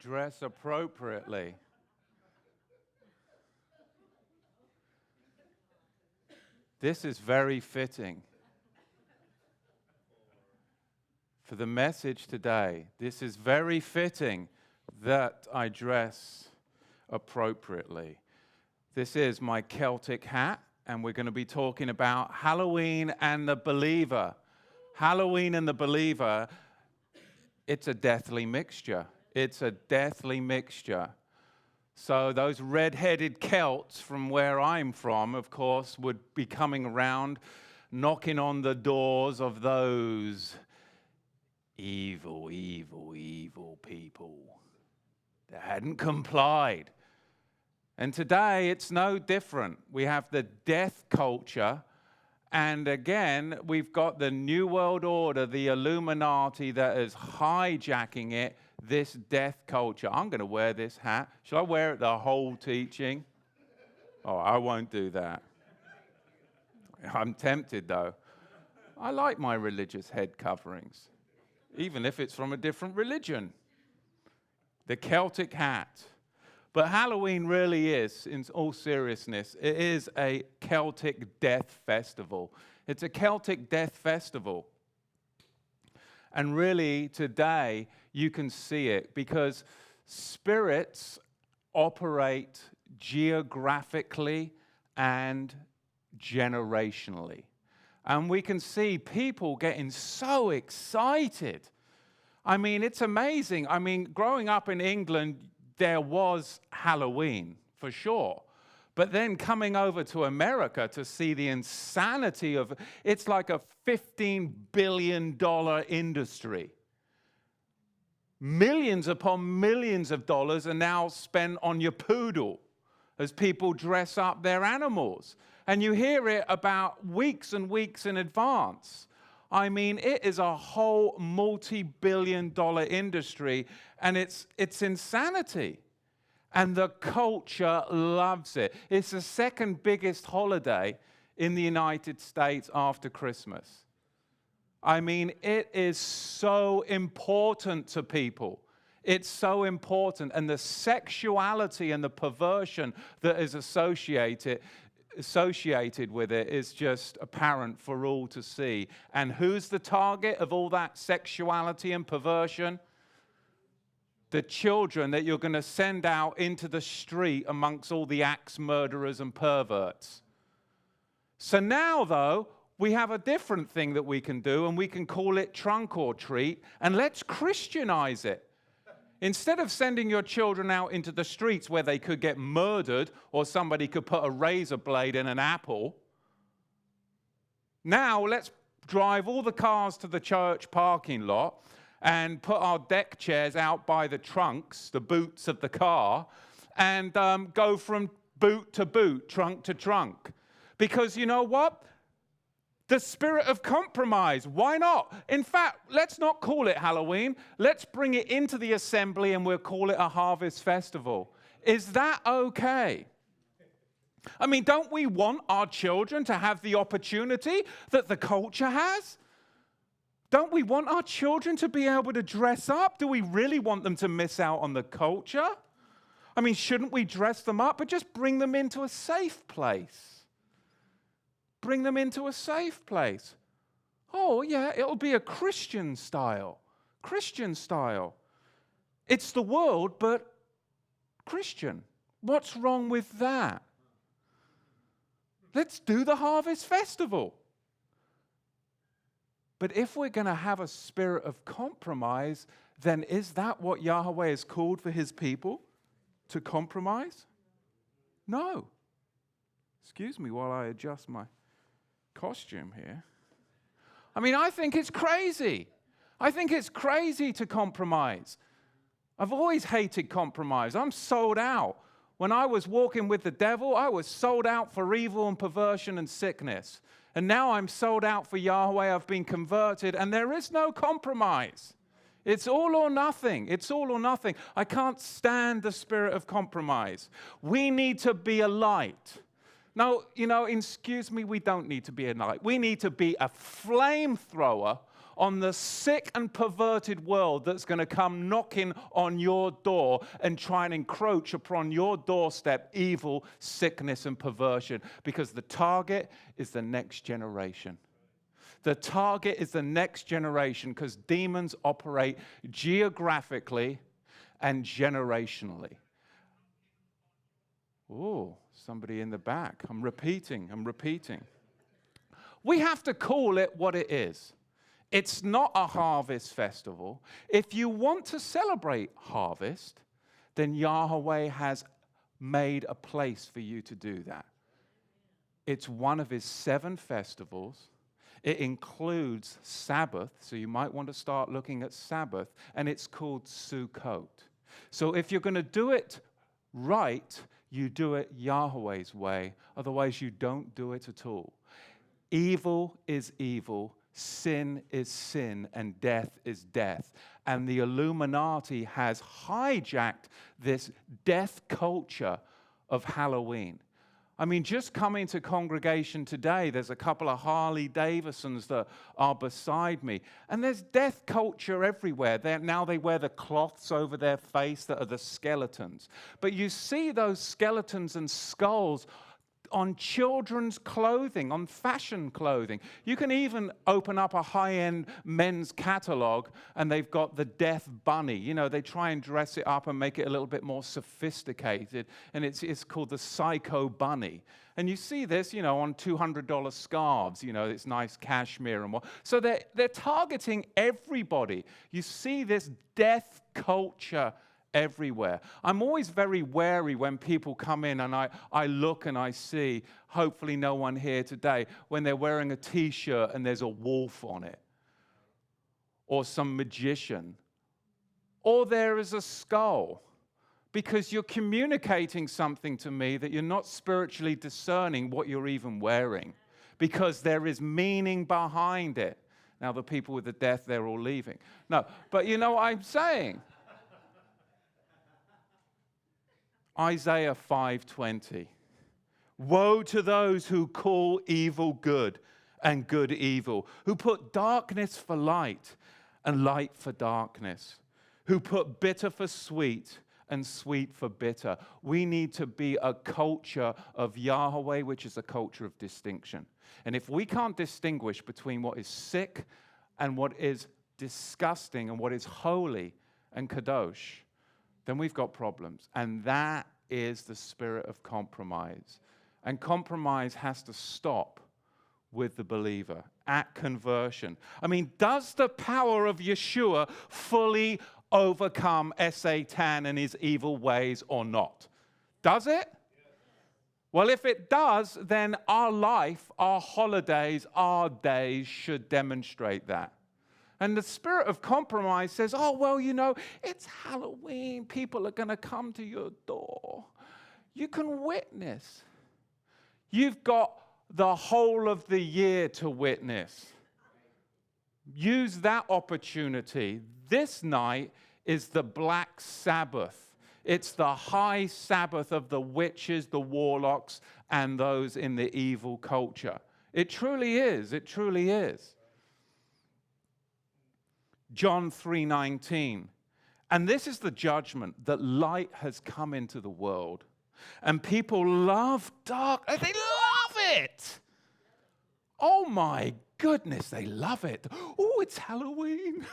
Dress appropriately. This is very fitting for the message today. This is very fitting that I dress appropriately. This is my Celtic hat, and we're going to be talking about Halloween and the believer. Halloween and the believer, it's a deathly mixture. It's a deathly mixture. So those red-headed Celts from where I'm from, of course, would be coming around, knocking on the doors of those evil, evil, evil people that hadn't complied. And today, it's no different. We have the death culture, and again, we've got the New World Order, the Illuminati that is hijacking it, this death culture. I'm going to wear this hat. Shall I wear it the whole teaching? Oh, I won't do that. I'm tempted, though. I like my religious head coverings, even if it's from a different religion. The Celtic hat. But Halloween really is, in all seriousness, it is a Celtic death festival. It's a Celtic death festival. And really, today, you can see it because spirits operate geographically and generationally. And we can see people getting so excited. I mean, it's amazing. I mean, growing up in England, there was Halloween, for sure. But then coming over to America to see the insanity of, it's like a $15 billion industry. Millions upon millions of dollars are now spent on your poodle as people dress up their animals. And you hear it about weeks and weeks in advance. I mean, it is a whole multi-billion-dollar industry, and it's insanity. And the culture loves it. It's the second biggest holiday in the United States after Christmas. I mean, it is so important to people. It's so important. And the sexuality and the perversion that is associated with it is just apparent for all to see. And who's the target of all that sexuality and perversion? The children that you're going to send out into the street amongst all the axe murderers and perverts. So now, though, we have a different thing that we can do, and we can call it trunk or treat, and let's Christianize it. Instead of sending your children out into the streets where they could get murdered or somebody could put a razor blade in an apple, now let's drive all the cars to the church parking lot and put our deck chairs out by the trunks, the boots of the car, and go from boot to boot, trunk to trunk. Because you know what? The spirit of compromise. Why not? In fact, let's not call it Halloween. Let's bring it into the assembly and we'll call it a harvest festival. Is that okay? I mean, don't we want our children to have the opportunity that the culture has? Don't we want our children to be able to dress up? Do we really want them to miss out on the culture? I mean, shouldn't we dress them up, but just bring them into a safe place? Bring them into a safe place. Oh, yeah, it'll be a Christian style. Christian style. It's the world, but Christian. What's wrong with that? Let's do the Harvest Festival. But if we're going to have a spirit of compromise, then is that what Yahweh has called for his people? To compromise? No. Excuse me while I adjust my costume here. I mean, I think it's crazy. I think it's crazy to compromise. I've always hated compromise. I'm sold out. When I was walking with the devil, I was sold out for evil and perversion and sickness. And now I'm sold out for Yahweh. I've been converted, and there is no compromise. It's all or nothing. It's all or nothing. I can't stand the spirit of compromise. We need to be a light. No, excuse me, we don't need to be a light. We need to be a flamethrower on the sick and perverted world that's going to come knocking on your door and try and encroach upon your doorstep evil, sickness, and perversion, because the target is the next generation. The target is the next generation, because demons operate geographically and generationally. Oh, somebody in the back. I'm repeating. We have to call it what it is. It's not a harvest festival. If you want to celebrate harvest, then Yahweh has made a place for you to do that. It's one of his 7 festivals. It includes Sabbath, so you might want to start looking at Sabbath, and it's called Sukkot. So if you're going to do it right, you do it Yahweh's way. Otherwise, you don't do it at all. Evil is evil, sin is sin, and death is death. And the Illuminati has hijacked this death culture of Halloween. I mean, just coming to congregation today, there's a couple of Harley Davidsons that are beside me, and there's death culture everywhere. Now they wear the cloths over their face that are the skeletons. But you see those skeletons and skulls on children's clothing, on fashion clothing. You can even open up a high-end men's catalog, and they've got the death bunny. You know, they try and dress it up and make it a little bit more sophisticated, and it's called the Psycho Bunny. And you see this, you know, on $200 scarves. You know, it's nice cashmere and what. So they're targeting everybody. You see this death culture everywhere. I'm always very wary when people come in and I look and I see, hopefully no one here today, when they're wearing a t-shirt and there's a wolf on it, or some magician, or there is a skull, because you're communicating something to me that you're not spiritually discerning what you're even wearing, because there is meaning behind it. Now the people with the death, they're all leaving. No, but you know what I'm saying? Isaiah 5:20. Woe to those who call evil good and good evil, who put darkness for light and light for darkness, who put bitter for sweet and sweet for bitter. We need to be a culture of Yahweh, which is a culture of distinction. And if we can't distinguish between what is sick and what is disgusting and what is holy and kadosh, then we've got problems. And that is the spirit of compromise. And compromise has to stop with the believer at conversion. I mean, does the power of Yeshua fully overcome Satan and his evil ways or not? Does it? Well, if it does, then our life, our holidays, our days should demonstrate that. And the spirit of compromise says, oh, well, you know, it's Halloween. People are going to come to your door. You can witness. You've got the whole of the year to witness. Use that opportunity. This night is the Black Sabbath. It's the high Sabbath of the witches, the warlocks, and those in the evil culture. It truly is. It truly is. John 3:19. And this is the judgment, that light has come into the world, and people love dark. They love it. Oh my goodness, they love it. Oh, it's Halloween.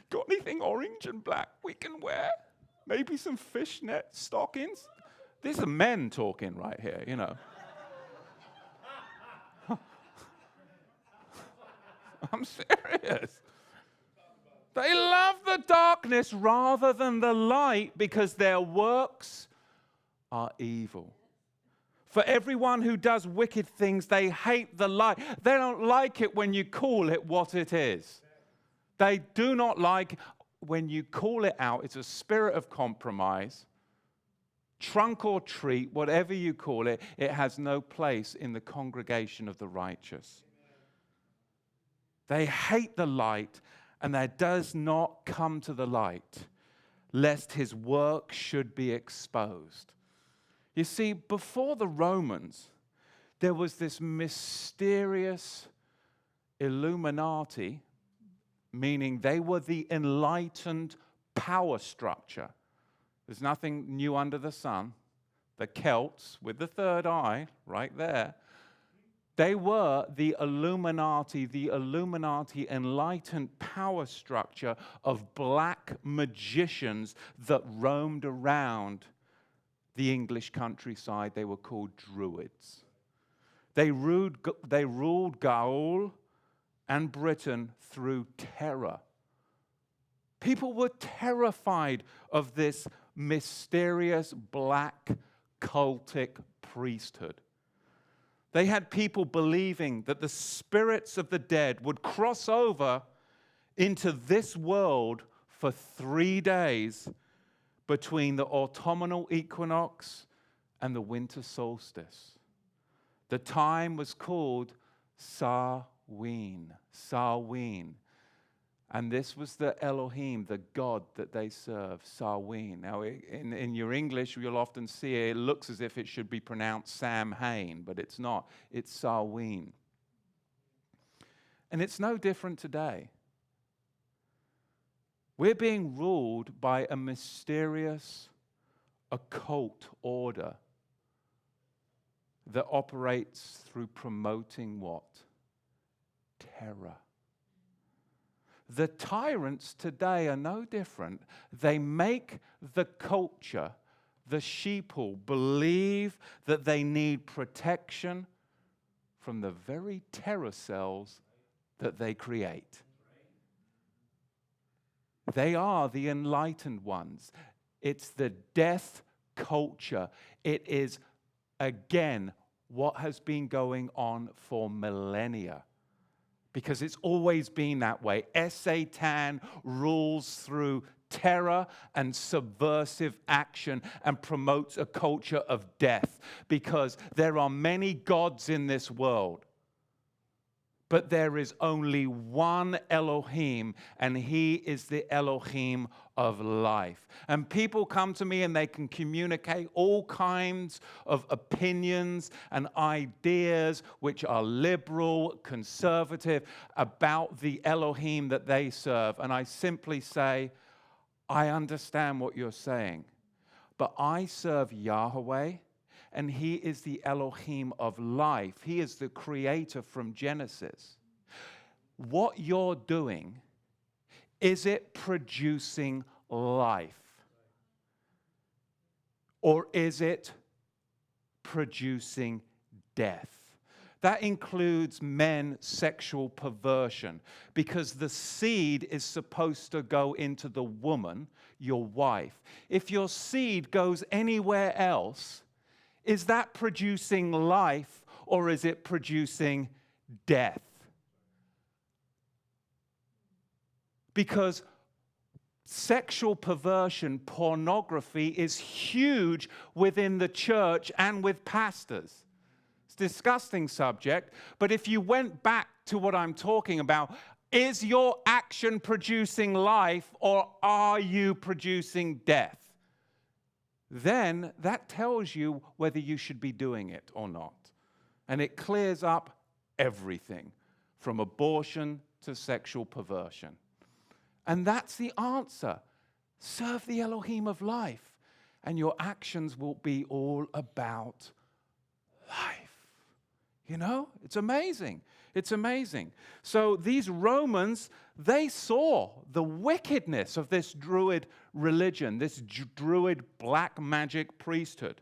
Got anything orange and black we can wear? Maybe some fishnet stockings? These are men talking right here, you know. I'm serious. They love the darkness rather than the light because their works are evil. For everyone who does wicked things, they hate the light. They don't like it when you call it what it is. They do not like when you call it out. It's a spirit of compromise. Trunk or treat, whatever you call it, it has no place in the congregation of the righteous. They hate the light, and they does not come to the light, lest his work should be exposed. You see, before the Romans, there was this mysterious Illuminati, meaning they were the enlightened power structure. There's nothing new under the sun. The Celts, with the third eye, right there, they were the Illuminati enlightened power structure of black magicians that roamed around the English countryside. They were called Druids. They ruled Gaul and Britain through terror. People were terrified of this mysterious black cultic priesthood. They had people believing that the spirits of the dead would cross over into this world for 3 days between the autumnal equinox and the winter solstice. The time was called Samhain. And this was the Elohim, the God that they serve, Samhain. Now, in your English, you'll often see it looks as if it should be pronounced Samhain, but it's not. It's Samhain. And it's no different today. We're being ruled by a mysterious occult order that operates through promoting what? Terror. The tyrants today are no different. They make the culture, the sheeple, believe that they need protection from the very terror cells that they create. They are the enlightened ones. It's the death culture. It is, again, what has been going on for millennia. Because it's always been that way. Satan rules through terror and subversive action and promotes a culture of death. Because there are many gods in this world. But there is only one Elohim, and he is the Elohim of life. And people come to me and they can communicate all kinds of opinions and ideas which are liberal, conservative, about the Elohim that they serve. And I simply say, I understand what you're saying, but I serve Yahweh. And he is the Elohim of life. He is the creator from Genesis. What you're doing, is it producing life? Or is it producing death? That includes men's sexual perversion, because the seed is supposed to go into the woman, your wife. If your seed goes anywhere else, is that producing life or is it producing death? Because sexual perversion, pornography is huge within the church and with pastors. It's a disgusting subject, but if you went back to what I'm talking about, is your action producing life or are you producing death? Then that tells you whether you should be doing it or not. And it clears up everything from abortion to sexual perversion. And that's the answer. Serve the Elohim of life, and your actions will be all about life. You know, it's amazing. It's amazing. So these Romans, they saw the wickedness of this Druid religion, this Druid black magic priesthood.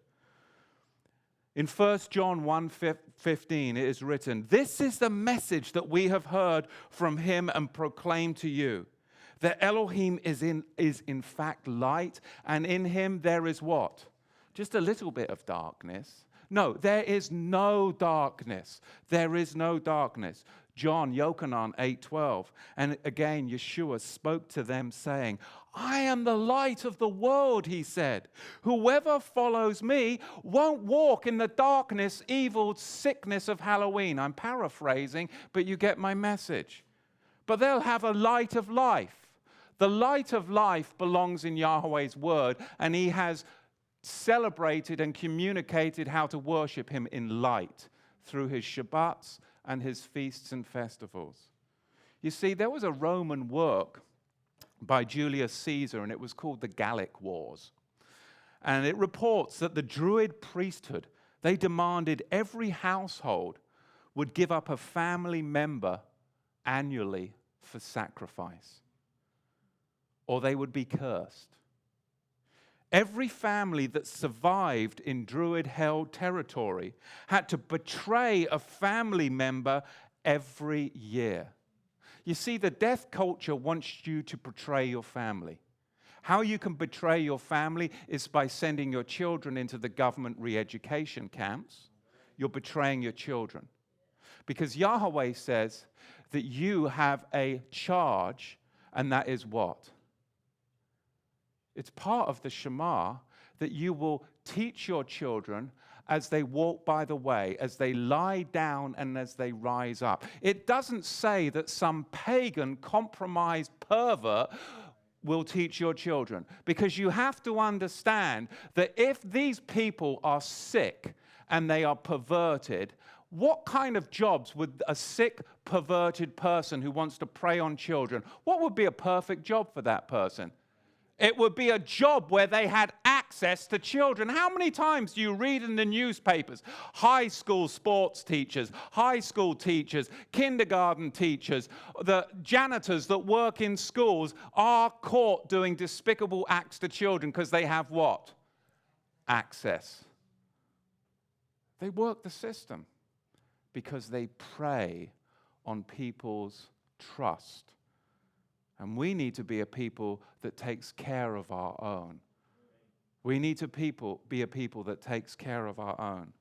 In 1 John 1:15, it is written, "This is the message that we have heard from him and proclaimed to you, that Elohim is in fact light, and in him there is" what? Just a little bit of darkness. No, there is no darkness. There is no darkness. John, Yochanan 8:12. And again, Yeshua spoke to them saying, "I am the light of the world," he said. "Whoever follows me won't walk in the darkness, evil, sickness of Halloween." I'm paraphrasing, but you get my message. But they'll have a light of life. The light of life belongs in Yahweh's word, and he has celebrated and communicated how to worship him in light through his Shabbats and his feasts and festivals. You see, there was a Roman work by Julius Caesar, and it was called the Gallic Wars. And it reports that the Druid priesthood, they demanded every household would give up a family member annually for sacrifice, or they would be cursed. Every family that survived in Druid-held territory had to betray a family member every year. You see, the death culture wants you to betray your family. How you can betray your family is by sending your children into the government re-education camps. You're betraying your children. Because Yahweh says that you have a charge, and that is what? It's part of the Shema that you will teach your children as they walk by the way, as they lie down and as they rise up. It doesn't say that some pagan, compromised pervert will teach your children, because you have to understand that if these people are sick and they are perverted, what kind of jobs would a sick, perverted person who wants to prey on children, what would be a perfect job for that person? It would be a job where they had access to children. How many times do you read in the newspapers, high school sports teachers, high school teachers, kindergarten teachers, the janitors that work in schools are caught doing despicable acts to children because they have what? Access. They work the system because they prey on people's trust. And we need to be a people that takes care of our own. We need to be a people that takes care of our own.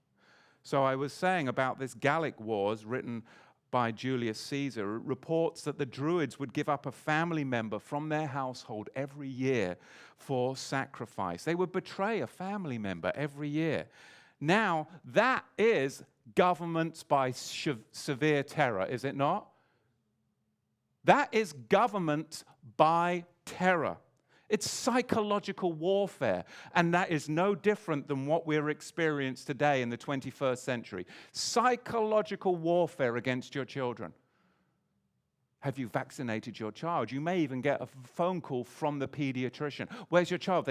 So I was saying about this Gallic Wars written by Julius Caesar. It reports that the Druids would give up a family member from their household every year for sacrifice. They would betray a family member every year. Now, that is governments by severe terror, is it not? That is government by terror. It's psychological warfare, and that is no different than what we're experiencing today in the 21st century. Psychological warfare against your children. Have you vaccinated your child? You may even get a phone call from the pediatrician. Where's your child?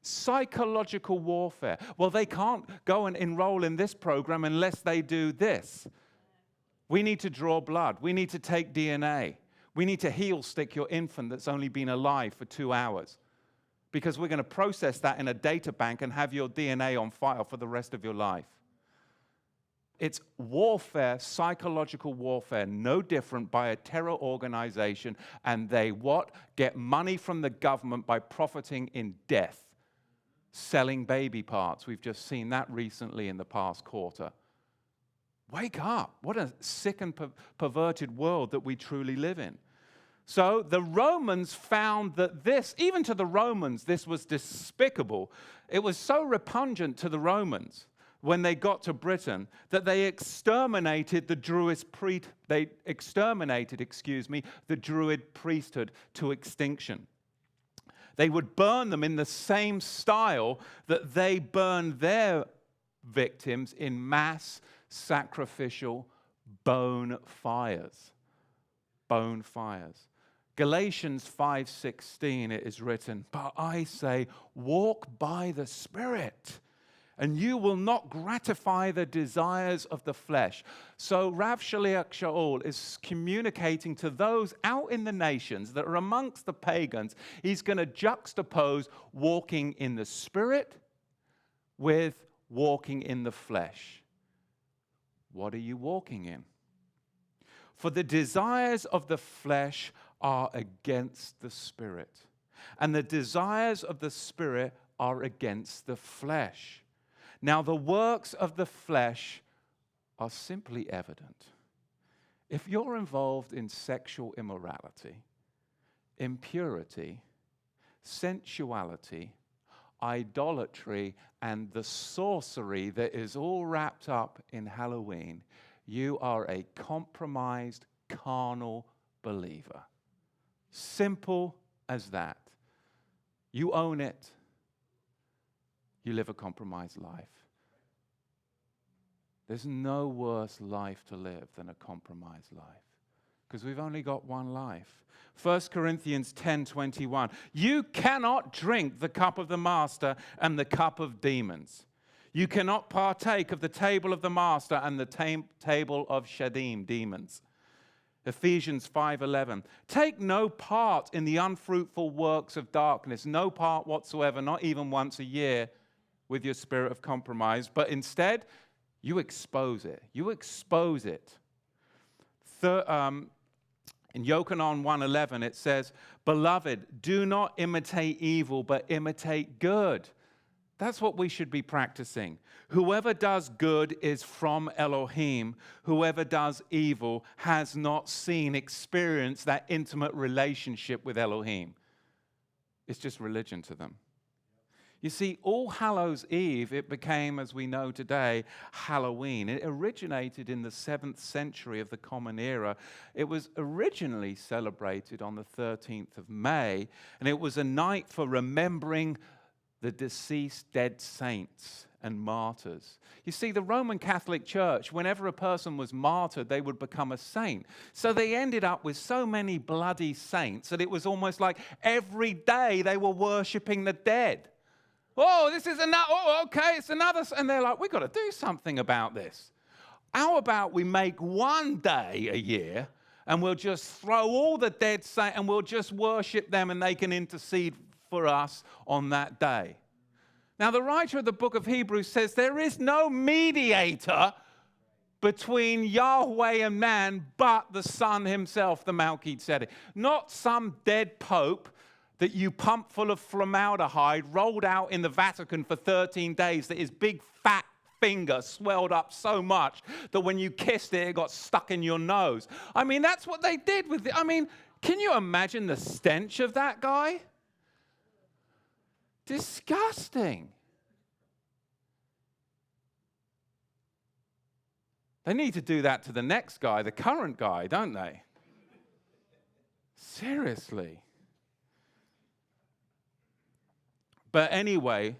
Psychological warfare. Well, they can't go and enroll in this program unless they do this. We need to draw blood. We need to take DNA. We need to heel stick your infant that's only been alive for 2 hours, because we're going to process that in a data bank and have your DNA on file for the rest of your life. It's warfare, psychological warfare, no different by a terror organization, and they what? Get money from the government by profiting in death, selling baby parts. We've just seen that recently in the past quarter. Wake up. What a sick and perverted world that we truly live in. So the Romans found that this, even to the Romans, this was despicable. It was so repugnant to the Romans when they got to Britain that they exterminated the Druid priesthood to extinction. They would burn them in the same style that they burned their victims in mass sacrificial bone fires. Bone fires. Galatians 5:16, it is written, "But I say, walk by the Spirit, and you will not gratify the desires of the flesh." So Rav Shaliach Shaul is communicating to those out in the nations that are amongst the pagans. He's going to juxtapose walking in the Spirit with walking in the flesh. What are you walking in? For the desires of the flesh are against the Spirit, and the desires of the Spirit are against the flesh. Now, the works of the flesh are simply evident. If you're involved in sexual immorality, impurity, sensuality, idolatry, and the sorcery that is all wrapped up in Halloween, you are a compromised, carnal believer. Simple as that. You own it. You live a compromised life. There's no worse life to live than a compromised life, because we've only got one life. 1 Corinthians 10:21. You cannot drink the cup of the master and the cup of demons. You cannot partake of the table of the master and the table of Shadim, demons. Ephesians 5:11. Take no part in the unfruitful works of darkness, no part whatsoever, not even once a year with your spirit of compromise, but instead, you expose it. You expose it. In Yochanan 1:11, it says, Beloved, do not imitate evil, but imitate good. That's what we should be practicing. Whoever does good is from Elohim. Whoever does evil has not experienced that intimate relationship with Elohim. It's just religion to them. You see, All Hallows Eve, it became, as we know today, Halloween. It originated in the 7th century of the Common Era. It was originally celebrated on the 13th of May, and it was a night for remembering the deceased dead saints and martyrs. You see, the Roman Catholic Church, whenever a person was martyred, they would become a saint. So they ended up with so many bloody saints that it was almost like every day they were worshiping the dead. Oh, this is another, okay, it's another. And they're like, we've got to do something about this. How about we make one day a year and we'll just throw all the dead saints and we'll just worship them and they can intercede for us on that day. Now, the writer of the book of Hebrews says there is no mediator between Yahweh and man but the Son himself, the Melchizedek. Not some dead pope that you pump full of formaldehyde, rolled out in the Vatican for 13 days, that his big fat finger swelled up so much that when you kissed it, it got stuck in your nose. I mean, that's what they did with it. I mean, can you imagine the stench of that guy? Disgusting. They need to do that to the next guy, the current guy, don't they? Seriously. But anyway,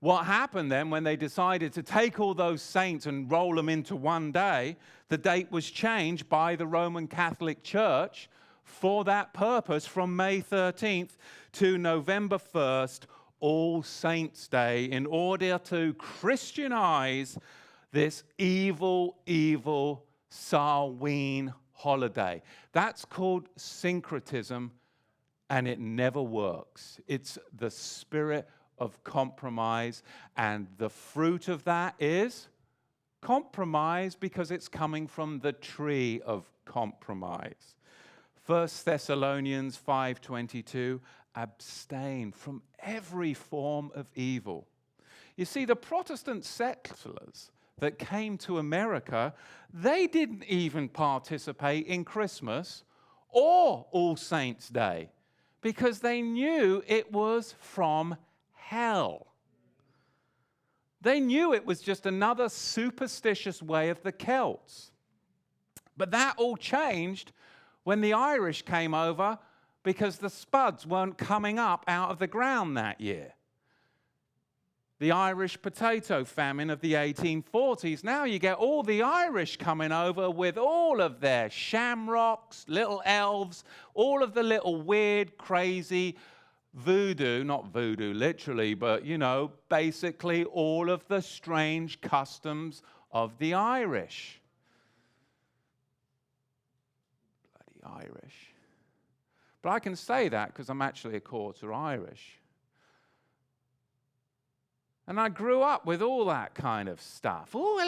what happened then when they decided to take all those saints and roll them into one day, the date was changed by the Roman Catholic Church for that purpose from May 13th to November 1st, All Saints' Day, in order to Christianize this evil Samhain holiday. That's called syncretism, and it never works. It's the spirit of compromise, and the fruit of that is compromise because it's coming from the tree of compromise. 1 Thessalonians 5:22, abstain from every form of evil. You see, the Protestant settlers that came to America, they didn't even participate in Christmas or All Saints' Day because they knew it was from hell. They knew it was just another superstitious way of the Celts. But that all changed when the Irish came over because the spuds weren't coming up out of the ground that year. The Irish potato famine of the 1840s. Now you get all the Irish coming over with all of their shamrocks, little elves, all of the little weird, crazy voodoo, not voodoo literally, but, basically all of the strange customs of the Irish. Bloody Irish. But I can say that because I'm actually a quarter Irish. And I grew up with all that kind of stuff. Look what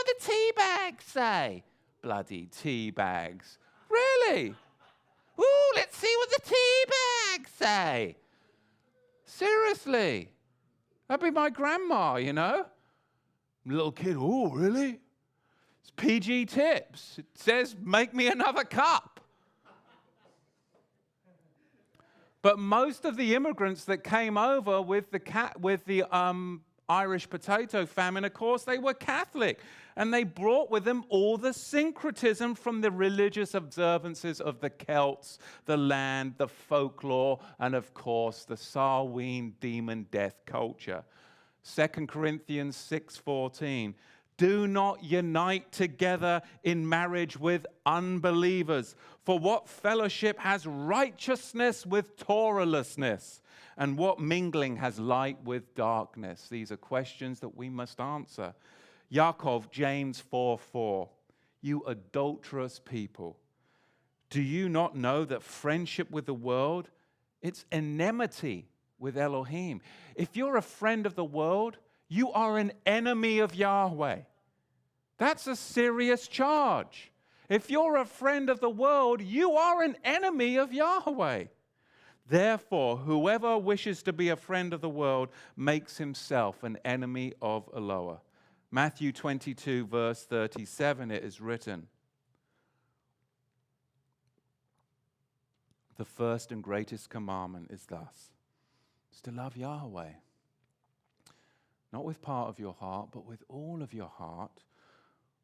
the tea bags say. Bloody tea bags. Really? Let's see what the tea bags say. Seriously. That'd be my grandma, Little kid, really? It's PG Tips. It says, make me another cup. But most of the immigrants that came over with the Irish potato famine, of course, they were Catholic. And they brought with them all the syncretism from the religious observances of the Celts, the land, the folklore, and of course, the Samhain demon death culture. 2 Corinthians 6:14. Do not unite together in marriage with unbelievers. For what fellowship has righteousness with Torahlessness? And what mingling has light with darkness? These are questions that we must answer. Yaakov, James 4:4. You adulterous people, do you not know that friendship with the world, it's enmity with Elohim? If you're a friend of the world, you are an enemy of Yahweh. That's a serious charge. If you're a friend of the world, you are an enemy of Yahweh. Therefore, whoever wishes to be a friend of the world makes himself an enemy of Eloah. Matthew 22, verse 37, it is written, the first and greatest commandment is thus, is to love Yahweh. Not with part of your heart, but with all of your heart,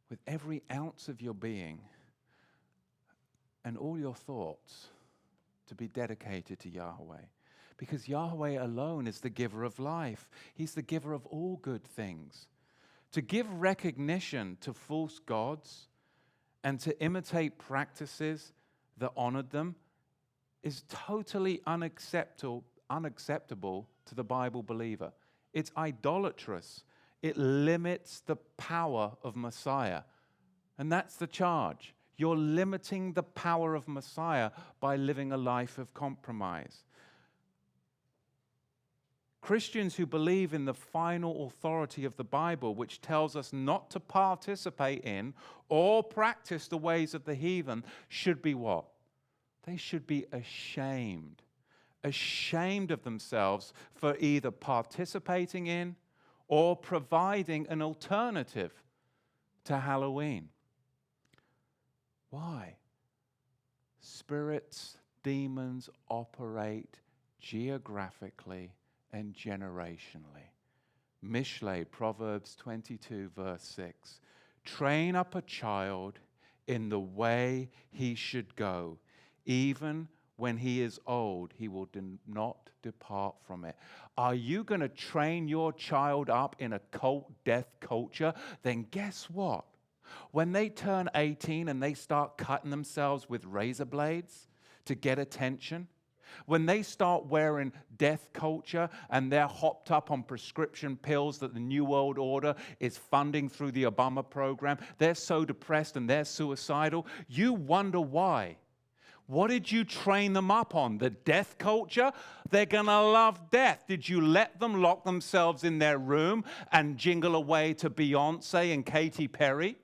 with every ounce of your being, and all your thoughts, to be dedicated to Yahweh. Because Yahweh alone is the giver of life. He's the giver of all good things. To give recognition to false gods and to imitate practices that honored them is totally unacceptable to the Bible believer. It's idolatrous. It limits the power of Messiah. And that's the charge. You're limiting the power of Messiah by living a life of compromise. Christians who believe in the final authority of the Bible, which tells us not to participate in or practice the ways of the heathen, should be what? They should be ashamed of themselves for either participating in or providing an alternative to Halloween. Why? Spirits, demons operate geographically and generationally. Mishlei, Proverbs 22, verse 6. Train up a child in the way he should go. Even when he is old, he will not depart from it. Are you going to train your child up in a cult death culture? Then guess what? When they turn 18 and they start cutting themselves with razor blades to get attention, when they start wearing death culture and they're hopped up on prescription pills that the New World Order is funding through the Obama program, they're so depressed and they're suicidal, you wonder why. What did you train them up on? The death culture? They're going to love death. Did you let them lock themselves in their room and jingle away to Beyonce and Katy Perry?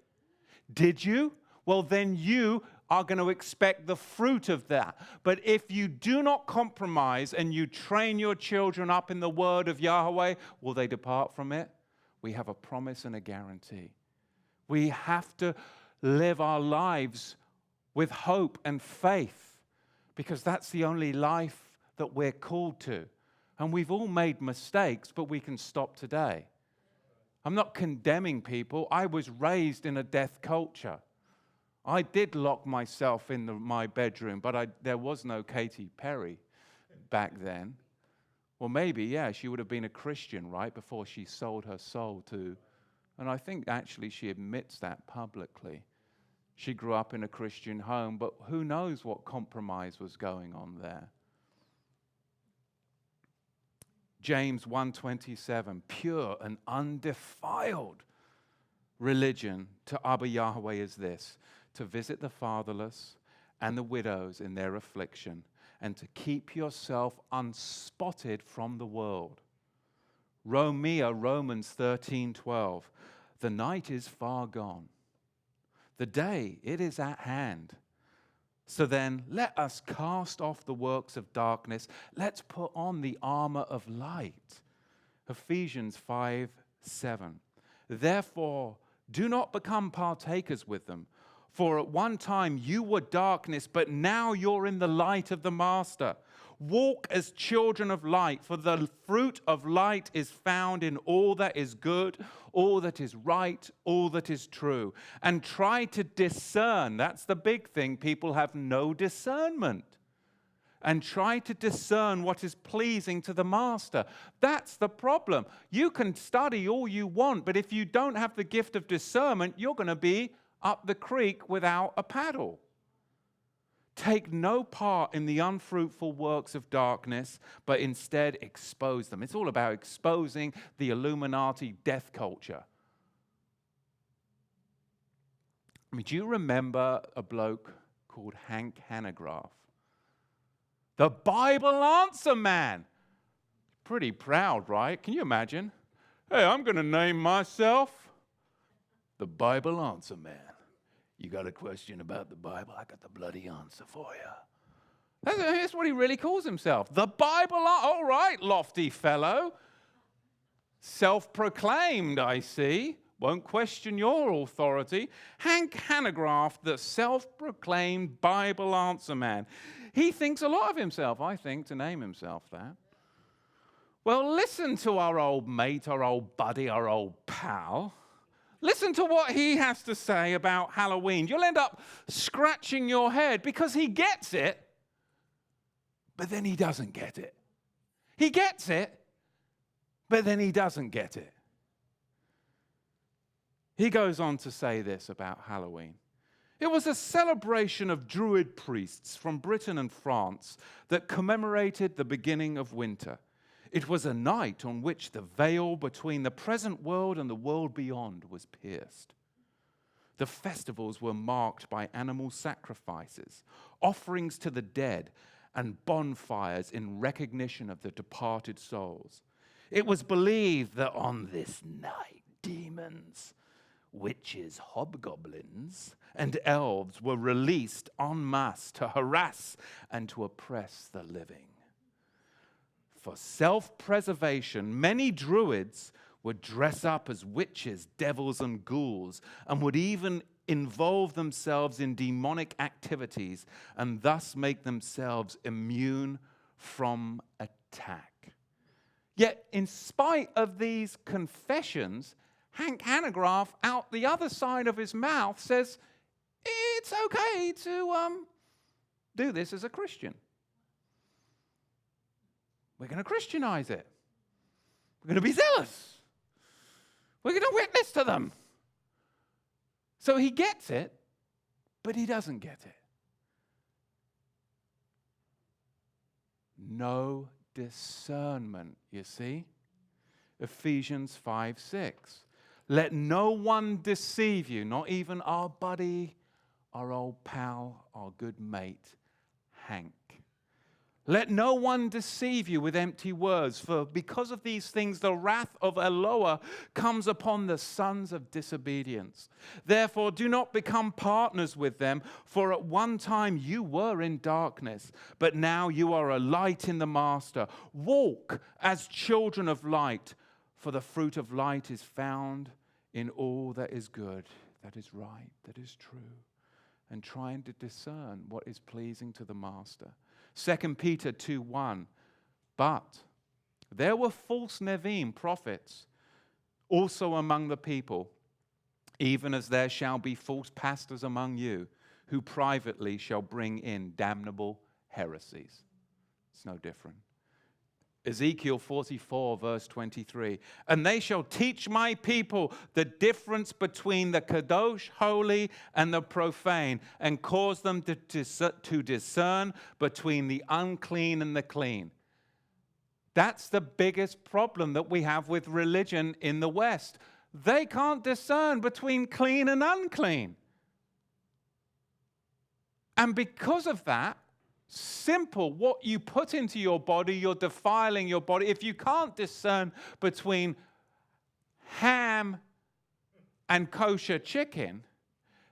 Did you? Well, then you are going to expect the fruit of that. But if you do not compromise and you train your children up in the word of Yahweh, will they depart from it? We have a promise and a guarantee. We have to live our lives with hope and faith, because that's the only life that we're called to. And we've all made mistakes, but we can stop today. I'm not condemning people. I was raised in a death culture. I did lock myself in my bedroom, but there was no Katy Perry back then. Well, maybe, yeah, she would have been a Christian, right, before she sold her soul to, and I think actually she admits that publicly. She grew up in a Christian home, but who knows what compromise was going on there. James 1:27, pure and undefiled religion to Abba Yahweh is this, to visit the fatherless and the widows in their affliction, and to keep yourself unspotted from the world. Romans 13:12, the night is far gone. The day, it is at hand. So then, let us cast off the works of darkness. Let's put on the armor of light. Ephesians 5:7. Therefore, do not become partakers with them. For at one time you were darkness, but now you're in the light of the Master. Walk as children of light, for the fruit of light is found in all that is good, all that is right, all that is true. And try to discern. That's the big thing. People have no discernment. and try to discern what is pleasing to the master. That's the problem. You can study all you want, but if you don't have the gift of discernment, you're going to be up the creek without a paddle. Take no part in the unfruitful works of darkness, but instead expose them. It's all about exposing the Illuminati death culture. I mean, do you remember a bloke called Hank Hanegraaff? The Bible answer man. Pretty proud, right? Can you imagine? Hey, I'm going to name myself the Bible answer man. You got a question about the Bible? I got the bloody answer for you. That's what he really calls himself. The Bible, all right, lofty fellow. Self-proclaimed, I see. Won't question your authority. Hank Hanegraaff, the self-proclaimed Bible answer man. He thinks a lot of himself, I think, to name himself that. Well, listen to our old mate, our old buddy, our old pal. Listen to what he has to say about Halloween. You'll end up scratching your head because he gets it, but then he doesn't get it. He gets it, but then he doesn't get it. He goes on to say this about Halloween. It was a celebration of Druid priests from Britain and France that commemorated the beginning of winter. It was a night on which the veil between the present world and the world beyond was pierced. The festivals were marked by animal sacrifices, offerings to the dead, and bonfires in recognition of the departed souls. It was believed that on this night, demons, witches, hobgoblins, and elves were released en masse to harass and to oppress the living. For self-preservation, many druids would dress up as witches, devils, and ghouls, and would even involve themselves in demonic activities and thus make themselves immune from attack. Yet, in spite of these confessions, Hank Hanegraaff, out the other side of his mouth, says it's okay to do this as a Christian. We're going to Christianize it. We're going to be zealous. We're going to witness to them. So he gets it, but he doesn't get it. No discernment, you see? Ephesians 5:6. Let no one deceive you, not even our buddy, our old pal, our good mate, Hank. Let no one deceive you with empty words, for because of these things the wrath of Eloah comes upon the sons of disobedience. Therefore do not become partners with them, for at one time you were in darkness, but now you are a light in the Master. Walk as children of light, for the fruit of light is found in all that is good, that is right, that is true, and trying to discern what is pleasing to the Master. 2 Peter 2:1. But there were false Nevi'im prophets also among the people, even as there shall be false pastors among you, who privately shall bring in damnable heresies. It's no different. Ezekiel 44, verse 23. And they shall teach my people the difference between the kadosh, holy, and the profane, and cause them to discern between the unclean and the clean. That's the biggest problem that we have with religion in the West. They can't discern between clean and unclean. And because of that, simple, what you put into your body, you're defiling your body. If you can't discern between ham and kosher chicken,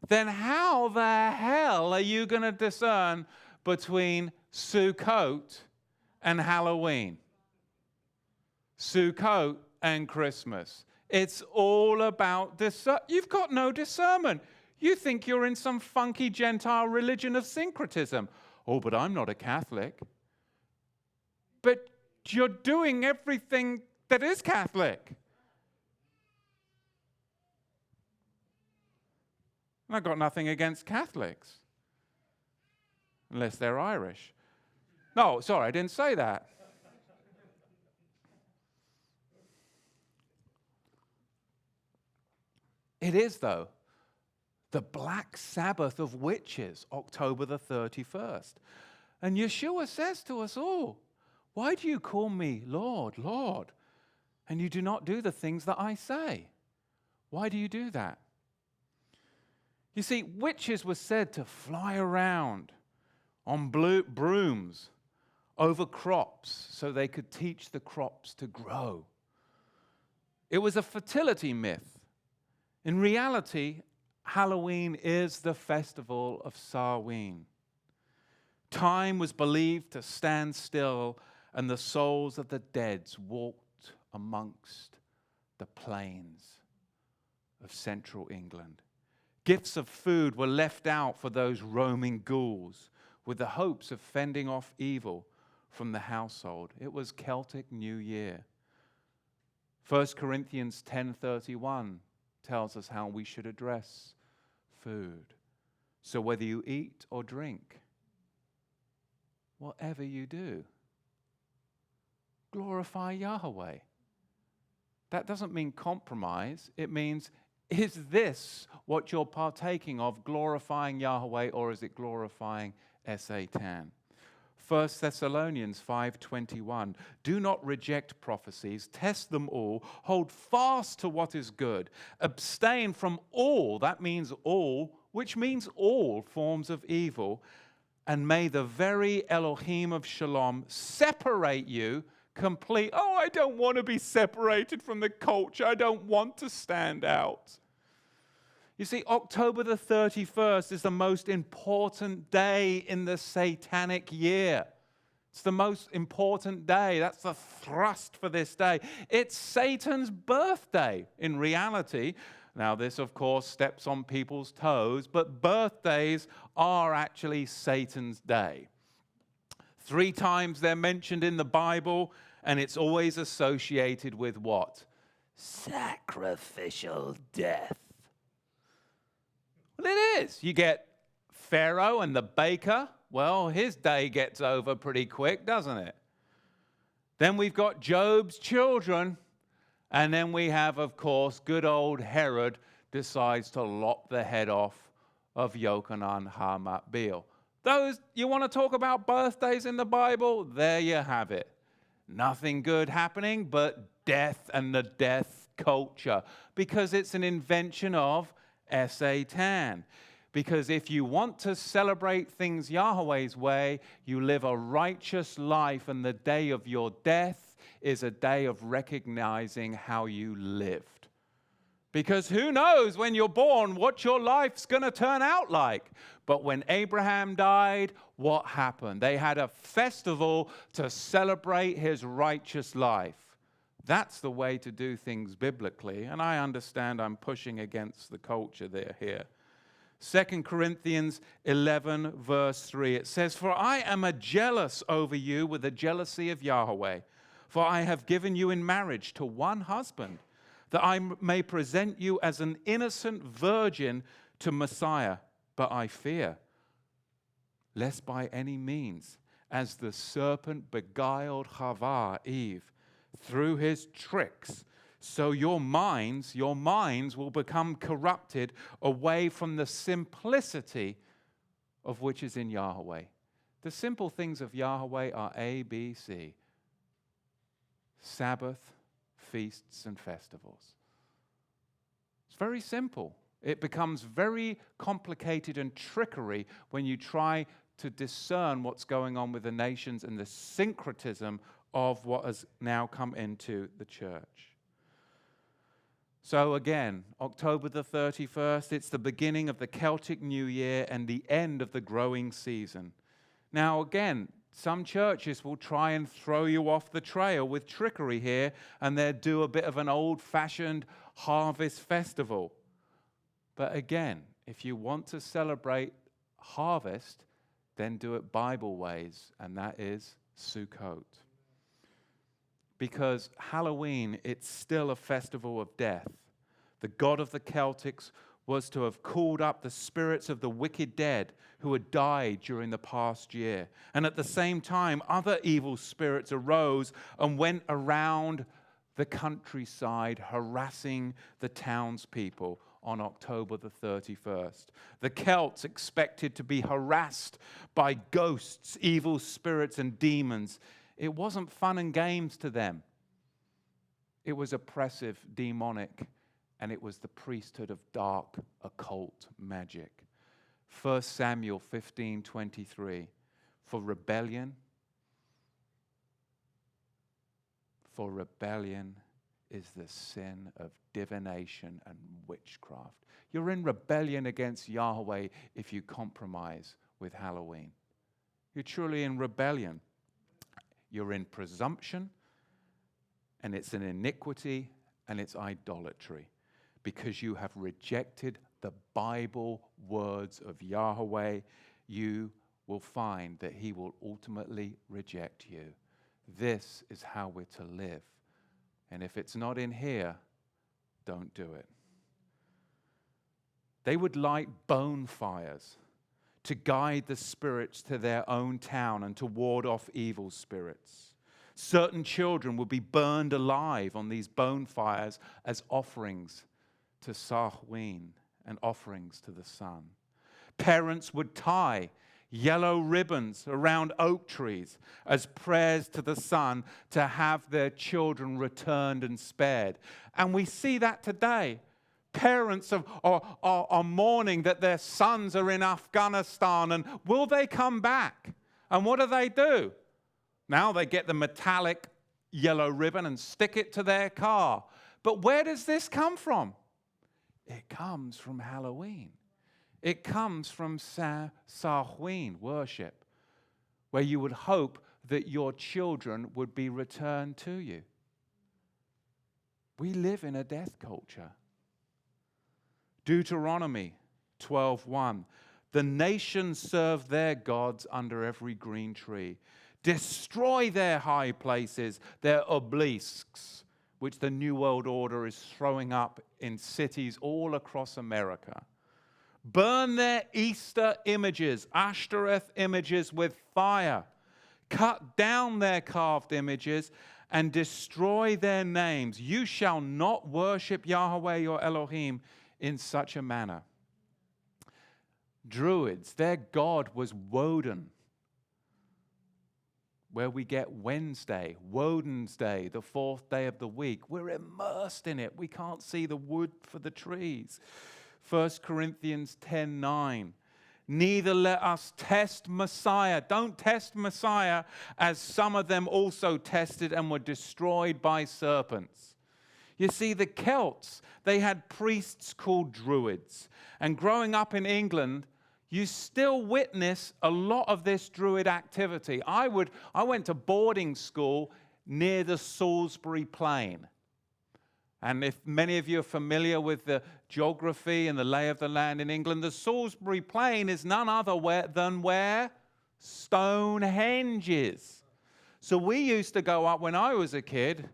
then how the hell are you going to discern between Sukkot and Halloween? Sukkot and Christmas. It's all about discernment. You've got no discernment. You think you're in some funky Gentile religion of syncretism. Oh, but I'm not a Catholic. But you're doing everything that is Catholic. And I've got nothing against Catholics, unless they're Irish. No, sorry, I didn't say that. It is, though, the Black Sabbath of witches, October the 31st. And Yeshua says to us all, why do you call me Lord, Lord, and you do not do the things that I say? Why do you do that? You see, witches were said to fly around on brooms over crops so they could teach the crops to grow. It was a fertility myth. In reality, Halloween is the festival of Samhain. Time was believed to stand still, and the souls of the dead walked amongst the plains of central England. Gifts of food were left out for those roaming ghouls with the hopes of fending off evil from the household. It was Celtic New Year. 1 Corinthians 10:31 tells us how we should address food. So whether you eat or drink, whatever you do, glorify Yahweh. That doesn't mean compromise. It means, is this what you're partaking of, glorifying Yahweh, or is it glorifying Satan? 1 Thessalonians 5:21, do not reject prophecies, test them all, hold fast to what is good, abstain from all, that means all, which means all forms of evil, and may the very Elohim of Shalom separate you complete. Oh, I don't want to be separated from the culture. I don't want to stand out. You see, October the 31st is the most important day in the satanic year. It's the most important day. That's the thrust for this day. It's Satan's birthday in reality. Now, this, of course, steps on people's toes, but birthdays are actually Satan's day. 3 times they're mentioned in the Bible, and it's always associated with what? Sacrificial death. Well, it is. You get Pharaoh and the baker. Well, his day gets over pretty quick, doesn't it? Then we've got Job's children. And then we have, of course, good old Herod decides to lop the head off of Yochanan HaMatbil. Those, you want to talk about birthdays in the Bible? There you have it. Nothing good happening but death and the death culture, because it's an invention of Satan. Because if you want to celebrate things Yahweh's way, you live a righteous life, and the day of your death is a day of recognizing how you lived. Because who knows when you're born what your life's going to turn out like. But when Abraham died, what happened? They had a festival to celebrate his righteous life. That's the way to do things biblically. And I understand I'm pushing against the culture there here. 2 Corinthians 11, verse 3, it says, for I am jealous over you with the jealousy of Yahweh. For I have given you in marriage to one husband, that I may present you as an innocent virgin to Messiah. But I fear, lest by any means, as the serpent beguiled Chava, Eve, through his tricks, so your minds will become corrupted away from the simplicity of which is in Yahweh. The simple things of Yahweh are A, B, C. Sabbath, feasts, and festivals. It's very simple. It becomes very complicated and trickery when you try to discern what's going on with the nations and the syncretism of what has now come into the church. So again, October the 31st, it's the beginning of the Celtic New Year and the end of the growing season. Now again, some churches will try and throw you off the trail with trickery here, and they'll do a bit of an old-fashioned harvest festival. But again, if you want to celebrate harvest, then do it Bible ways, and that is Sukkot. Because Halloween, it's still a festival of death. The god of the Celtics was to have called up the spirits of the wicked dead who had died during the past year. And at the same time, other evil spirits arose and went around the countryside harassing the townspeople on October the 31st. The Celts expected to be harassed by ghosts, evil spirits, and demons. It wasn't fun and games to them. It was oppressive, demonic, and it was the priesthood of dark, occult magic. 1 Samuel 15:23, for rebellion is the sin of divination and witchcraft. You're in rebellion against Yahweh if you compromise with Halloween. You're truly in rebellion. You're in presumption, and it's an iniquity, and it's idolatry, because you have rejected the Bible words of Yahweh. You will find that he will ultimately reject you. This is how we're to live. And if it's not in here, don't do it. They would light bonfires to guide the spirits to their own town and to ward off evil spirits. Certain children would be burned alive on these bonfires as offerings to Samhain and offerings to the sun. Parents would tie yellow ribbons around oak trees as prayers to the sun to have their children returned and spared. And we see that today. Parents are mourning that their sons are in Afghanistan, and will they come back? And what do? Now they get the metallic yellow ribbon and stick it to their car. But where does this come from? It comes from Halloween. It comes from Samhain worship, where you would hope that your children would be returned to you. We live in a death culture. Deuteronomy 12:1. The nations serve their gods under every green tree. Destroy their high places, their obelisks, which the New World Order is throwing up in cities all across America. Burn their Easter images, Ashtoreth images, with fire. Cut down their carved images and destroy their names. You shall not worship Yahweh your Elohim in such a manner. Druids, their god was Woden, where we get Wednesday, Woden's Day, the fourth day of the week. We're immersed in it. We can't see the wood for the trees. 1 Corinthians 10:9. Neither let us test Messiah. Don't test Messiah, as some of them also tested and were destroyed by serpents. You see, the Celts, they had priests called Druids. And growing up in England, you still witness a lot of this Druid activity. I went to boarding school near the Salisbury Plain. And if many of you are familiar with the geography and the lay of the land in England, the Salisbury Plain is none other than where Stonehenge is. So we used to go up, when I was a kid,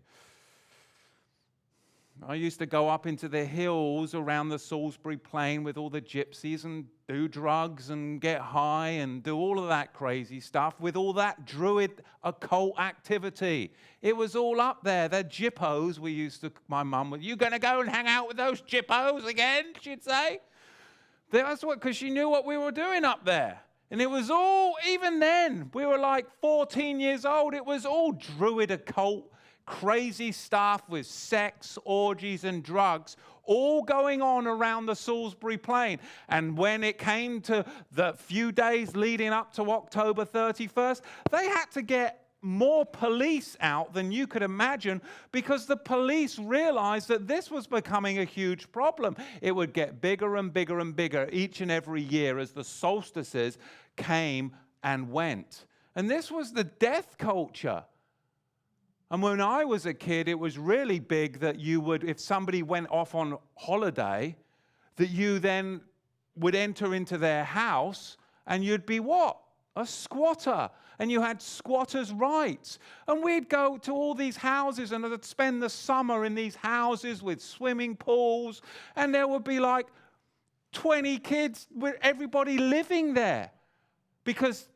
I used to go up into the hills around the Salisbury Plain with all the gypsies and do drugs and get high and do all of that crazy stuff with all that Druid occult activity. It was all up there. The jippos, my mum would, you going to go and hang out with those jippos again, she'd say. That's what, because she knew what we were doing up there. And it was all, even then, we were like 14 years old, it was all Druid occult, crazy stuff with sex, orgies, and drugs, all going on around the Salisbury Plain. And when it came to the few days leading up to October 31st, they had to get more police out than you could imagine, because the police realized that this was becoming a huge problem. It would get bigger and bigger and bigger each and every year as the solstices came and went. And this was the death culture. And when I was a kid, it was really big that you would, if somebody went off on holiday, that you then would enter into their house and you'd be what? A squatter. And you had squatters' rights. And we'd go to all these houses and I'd spend the summer in these houses with swimming pools. And there would be like 20 kids, with everybody living there, because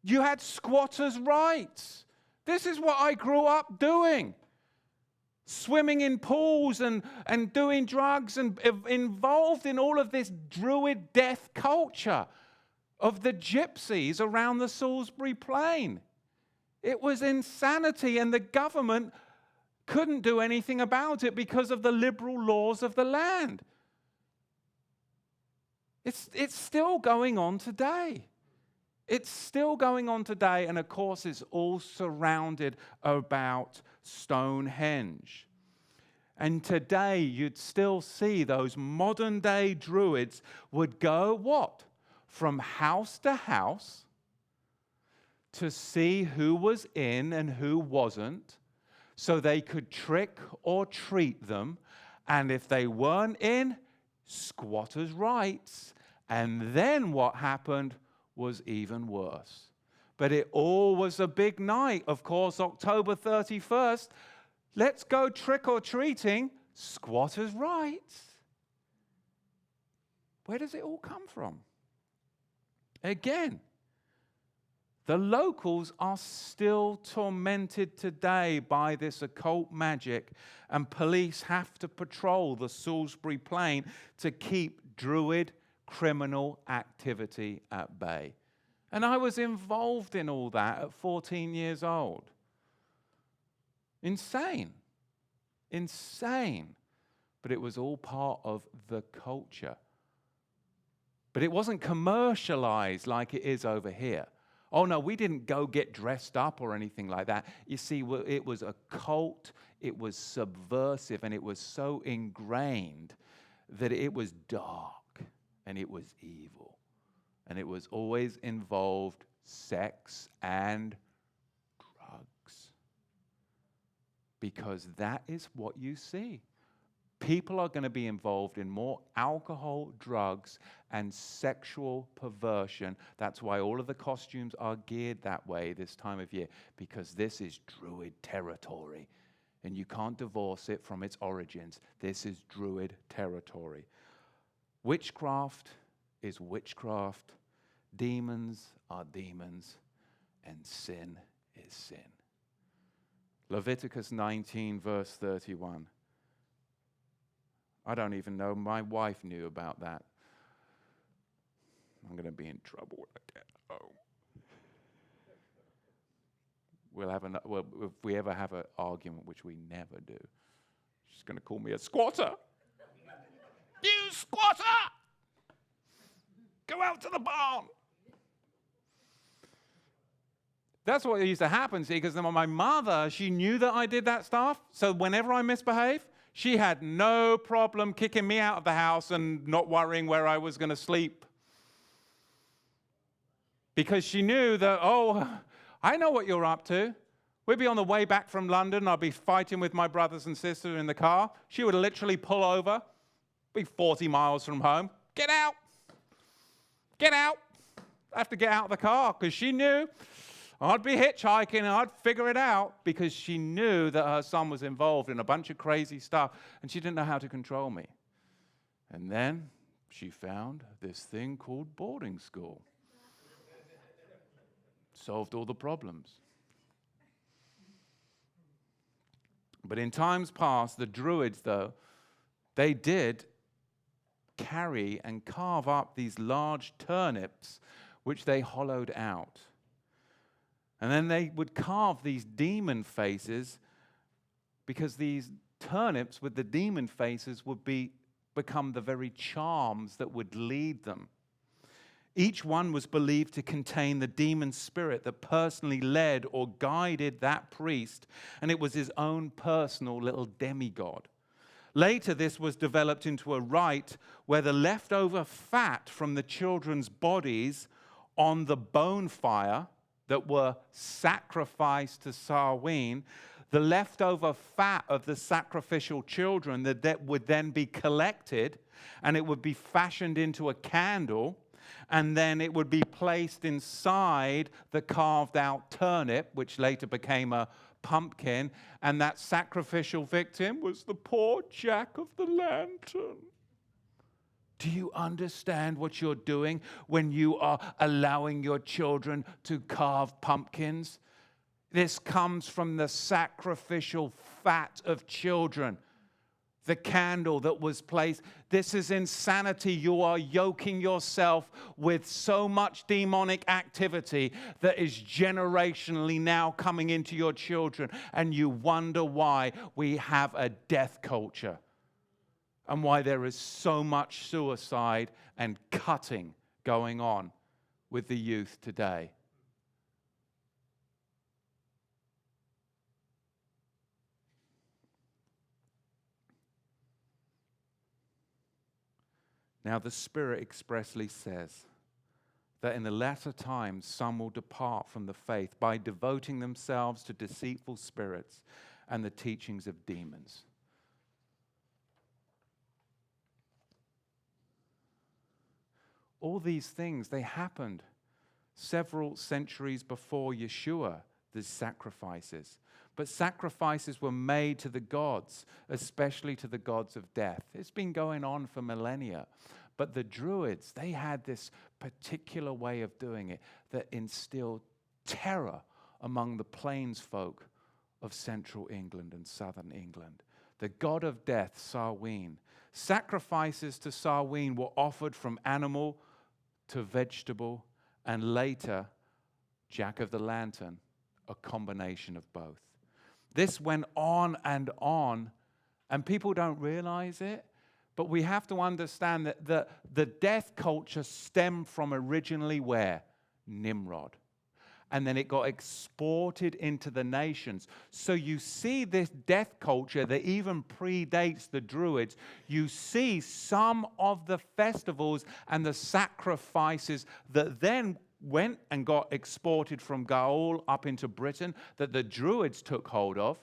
you had squatters' rights. This is what I grew up doing. Swimming in pools and doing drugs and involved in all of this Druid death culture of the gypsies around the Salisbury Plain. It was insanity, and the government couldn't do anything about it because of the liberal laws of the land. It's still going on today. It's still going on today, and of course it's all surrounded about Stonehenge. And today you'd still see those modern day Druids would go what? From house to house to see who was in and who wasn't, so they could trick or treat them. And if they weren't in, squatters' rights. And then what happened was even worse. But it all was a big night. Of course, October 31st, let's go trick-or-treating, squatters' rights. Where does it all come from? Again, the locals are still tormented today by this occult magic, and police have to patrol the Salisbury Plain to keep Druid criminal activity at bay. And I was involved in all that at 14 years old. Insane. Insane. But it was all part of the culture. But it wasn't commercialized like it is over here. Oh no, we didn't go get dressed up or anything like that. You see, it was a cult, it was subversive, and it was so ingrained that it was dark and it was evil. And it was always involved sex and drugs. Because that is what you see. People are going to be involved in more alcohol, drugs, and sexual perversion. That's why all of the costumes are geared that way this time of year, because this is Druid territory, and you can't divorce it from its origins. This is Druid territory. Witchcraft is witchcraft. Demons are demons, and sin is sin. Leviticus 19, verse 31. I don't even know. My wife knew about that. I'm going to be in trouble when I get home. If we ever have an argument, which we never do, she's going to call me a squatter. You squatter! Go out to the barn. That's what used to happen, see, because my mother, she knew that I did that stuff. So whenever I misbehaved, she had no problem kicking me out of the house and not worrying where I was going to sleep. Because she knew that, oh, I know what you're up to. We'd be on the way back from London. I'd be fighting with my brothers and sisters in the car. She would literally pull over, be 40 miles from home. Get out. Get out. I have to get out of the car because she knew I'd be hitchhiking and I'd figure it out, because she knew that her son was involved in a bunch of crazy stuff and she didn't know how to control me. And then she found this thing called boarding school. Solved all the problems. But in times past, the Druids, though, they did carry and carve up these large turnips which they hollowed out. And then they would carve these demon faces, because these turnips with the demon faces would become the very charms that would lead them. Each one was believed to contain the demon spirit that personally led or guided that priest, and it was his own personal little demigod. Later, this was developed into a rite where the leftover fat from the children's bodies on the bone fire that were sacrificed to Samhain, the leftover fat of the sacrificial children that would then be collected, and it would be fashioned into a candle, and then it would be placed inside the carved out turnip, which later became a pumpkin, and that sacrificial victim was the poor Jack of the Lantern. Do you understand what you're doing when you are allowing your children to carve pumpkins? This comes from the sacrificial fat of children. The candle that was placed. This is insanity. You are yoking yourself with so much demonic activity that is generationally now coming into your children, and you wonder why we have a death culture and why there is so much suicide and cutting going on with the youth today. Now, the Spirit expressly says that in the latter times some will depart from the faith by devoting themselves to deceitful spirits and the teachings of demons. All these things, they happened several centuries before Yeshua, the sacrifices. But sacrifices were made to the gods, especially to the gods of death. It's been going on for millennia. But the Druids, they had this particular way of doing it that instilled terror among the plains folk of central England and southern England. The god of death, Samhain. Sacrifices to Samhain were offered from animal to vegetable, and later, Jack of the Lantern, a combination of both. This went on, and people don't realize it, but we have to understand that the death culture stemmed from originally where? Nimrod. And then it got exported into the nations. So you see this death culture that even predates the Druids. You see some of the festivals and the sacrifices that then went and got exported from Gaul up into Britain that the Druids took hold of,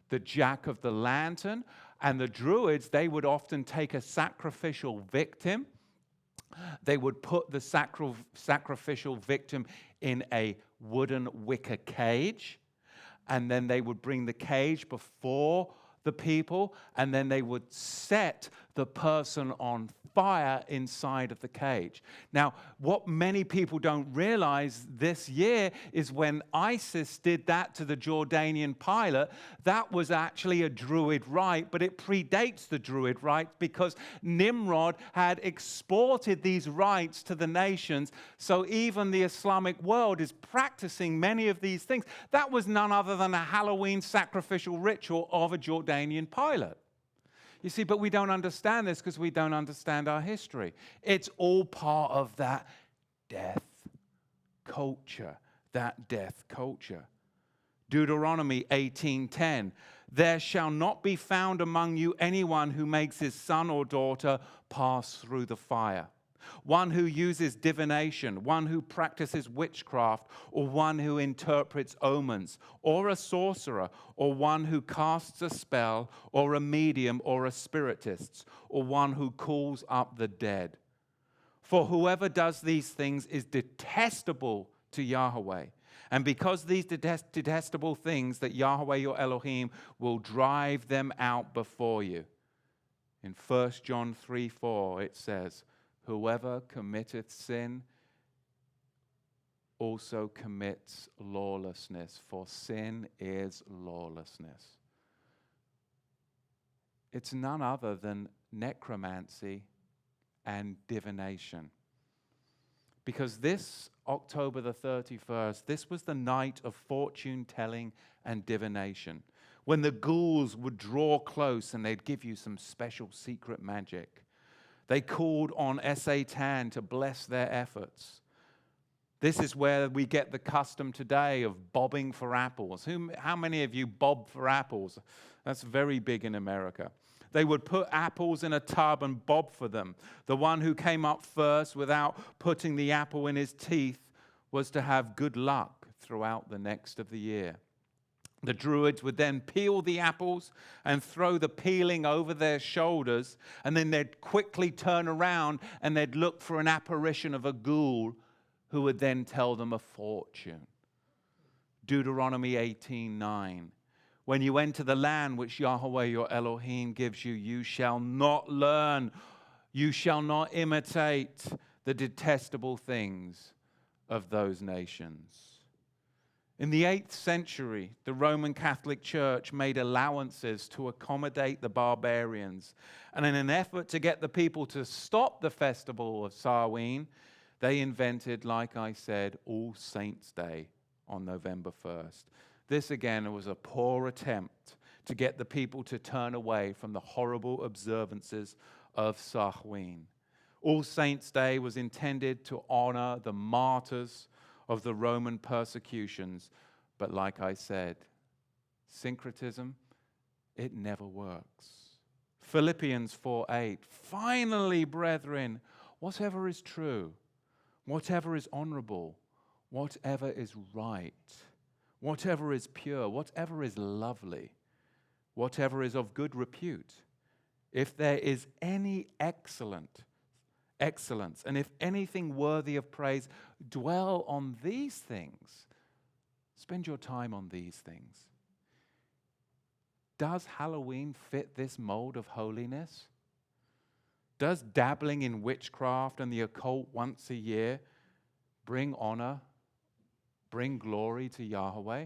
the Jack of the Lantern. And the Druids, they would often take a sacrificial victim. They would put the sacrificial victim in a wooden wicker cage, and then they would bring the cage before the people, and then they would set the person on fire inside of the cage. Now, what many people don't realize this year is when ISIS did that to the Jordanian pilot, that was actually a Druid rite, but it predates the Druid rite because Nimrod had exported these rites to the nations, so even the Islamic world is practicing many of these things. That was none other than a Halloween sacrificial ritual of a Jordanian pilot. You see, but we don't understand this because we don't understand our history. It's all part of that death culture, Deuteronomy 18:10, there shall not be found among you anyone who makes his son or daughter pass through the fire, one who uses divination, one who practices witchcraft, or one who interprets omens, or a sorcerer, or one who casts a spell, or a medium, or a spiritist, or one who calls up the dead. For whoever does these things is detestable to Yahweh. And because these detestable things, that Yahweh your Elohim will drive them out before you. In 1 John 3:4 it says, whoever committeth sin also commits lawlessness, for sin is lawlessness. It's none other than necromancy and divination. Because this October the 31st, this was the night of fortune telling and divination, when the ghouls would draw close and they'd give you some special secret magic. They called on Satan to bless their efforts. This is where we get the custom today of bobbing for apples. How many of you bob for apples? That's very big in America. They would put apples in a tub and bob for them. The one who came up first without putting the apple in his teeth was to have good luck throughout the next of the year. The Druids would then peel the apples and throw the peeling over their shoulders, and then they'd quickly turn around and they'd look for an apparition of a ghoul who would then tell them a fortune. Deuteronomy 18:9. When you enter the land which Yahweh your Elohim gives you, you shall not learn You shall not imitate the detestable things of those nations. In the 8th century, the Roman Catholic Church made allowances to accommodate the barbarians. And in an effort to get the people to stop the festival of Samhain, they invented, like I said, All Saints' Day on November 1st. This, again, was a poor attempt to get the people to turn away from the horrible observances of Samhain. All Saints' Day was intended to honor the martyrs of the Roman persecutions, but like I said, syncretism, it never works. Philippians 4:8, finally, brethren, whatever is true, whatever is honorable, whatever is right, whatever is pure, whatever is lovely, whatever is of good repute, if there is any excellence, and if anything worthy of praise, dwell on these things. Spend your time on these things. Does Halloween fit this mold of holiness? Does dabbling in witchcraft and the occult once a year bring honor, bring glory to Yahweh?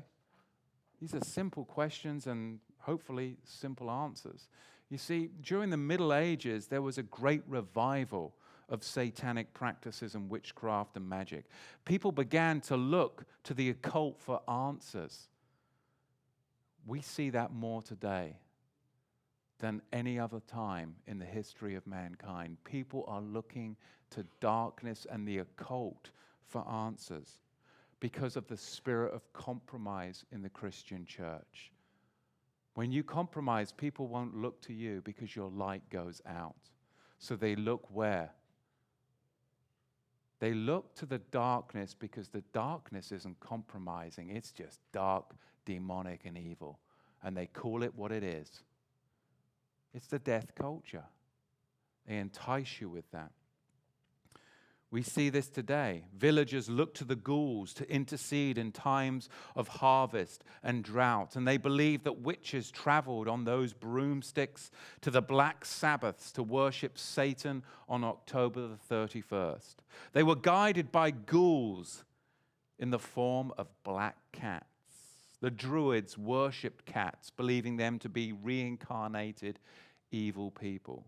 These are simple questions and hopefully simple answers. You see, during the Middle Ages, there was a great revival of satanic practices and witchcraft and magic. People began to look to the occult for answers. We see that more today than any other time in the history of mankind. People are looking to darkness and the occult for answers because of the spirit of compromise in the Christian church. When you compromise, people won't look to you because your light goes out. So they look where? They look to the darkness because the darkness isn't compromising. It's just dark, demonic, and evil. And they call it what it is. It's the death culture. They entice you with that. We see this today. Villagers look to the ghouls to intercede in times of harvest and drought, and they believe that witches traveled on those broomsticks to the black Sabbaths to worship Satan on October the 31st. They were guided by ghouls in the form of black cats. The Druids worshipped cats, believing them to be reincarnated evil people.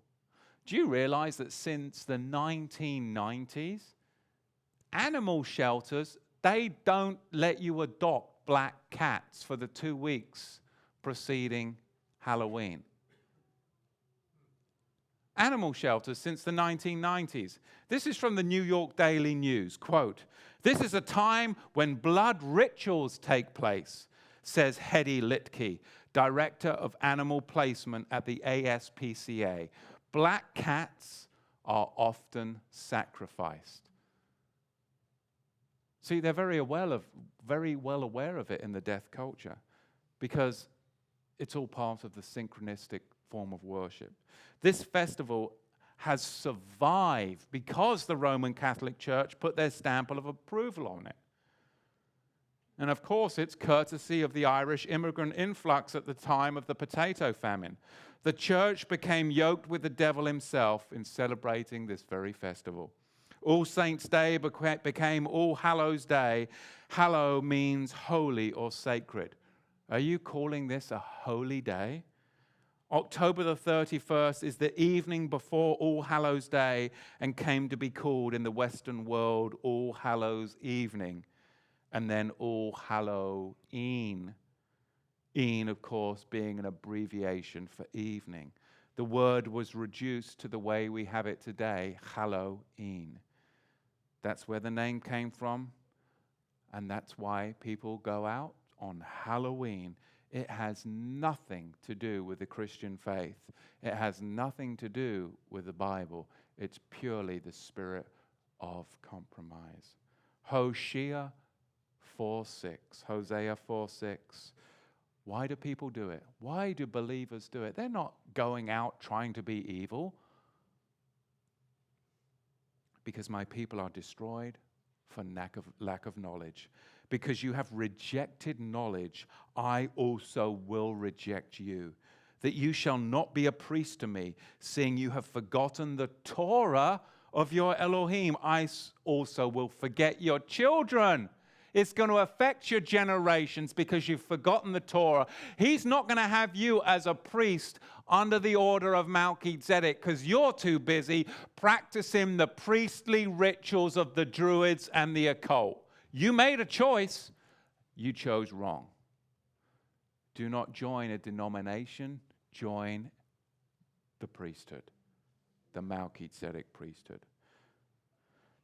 Do you realize that since the 1990s, animal shelters, they don't let you adopt black cats for the 2 weeks preceding Halloween? Animal shelters since the 1990s. This is from the New York Daily News. Quote, "This is a time when blood rituals take place," says Hedy Litke, Director of Animal Placement at the ASPCA. Black cats are often sacrificed. See, they're very well aware of it in the death culture because it's all part of the synchronistic form of worship. This festival has survived because the Roman Catholic Church put their stamp of approval on it. And of course, it's courtesy of the Irish immigrant influx at the time of the potato famine. The church became yoked with the devil himself in celebrating this very festival. All Saints' Day became All Hallows' Day. Hallow means holy or sacred. Are you calling this a holy day? October the 31st is the evening before All Hallows' Day and came to be called in the Western world All Hallows' Evening and then All Halloween. Een, of course, being an abbreviation for evening. The word was reduced to the way we have it today, Halloween. That's where the name came from, and that's why people go out on Halloween. It has nothing to do with the Christian faith. It has nothing to do with the Bible. It's purely the spirit of compromise. Hosea 4:6. Why do people do it? Why do believers do it? They're not going out trying to be evil. Because my people are destroyed for lack of knowledge. Because you have rejected knowledge, I also will reject you. that you shall not be a priest to me, seeing you have forgotten the Torah of your Elohim. I also will forget your children. It's going to affect your generations because you've forgotten the Torah. He's not going to have you as a priest under the order of Melchizedek because you're too busy practicing the priestly rituals of the Druids and the occult. You made a choice. You chose wrong. Do not join a denomination. Join the priesthood, the Melchizedek priesthood.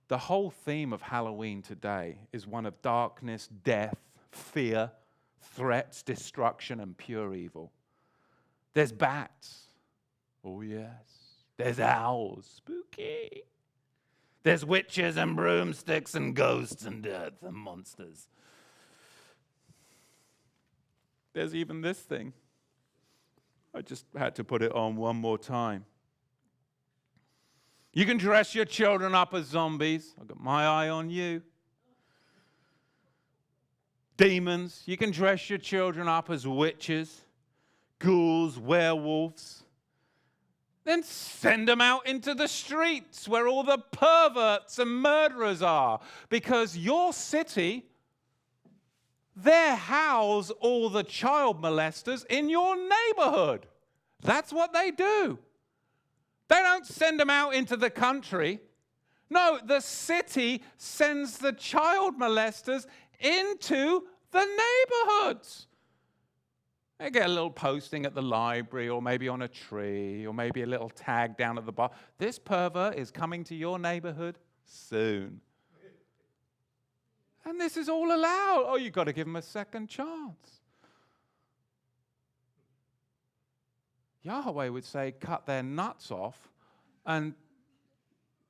The whole theme of Halloween today is one of darkness, death, fear, threats, destruction, and pure evil. There's bats. Oh, yes. There's owls. Spooky. There's witches and broomsticks and ghosts and death and monsters. There's even this thing. I just had to put it on one more time. You can dress your children up as zombies. I've got my eye on you. Demons. You can dress your children up as witches, ghouls, werewolves. Then send them out into the streets where all the perverts and murderers are. Because your city, they house all the child molesters in your neighborhood. That's what they do. They don't send them out into the country. No, the city sends the child molesters into the neighborhoods. They get a little posting at the library or maybe on a tree or maybe a little tag down at the bar. This pervert is coming to your neighborhood soon. And this is all allowed. Oh, you've got to give them a second chance. Yahweh would say, cut their nuts off. And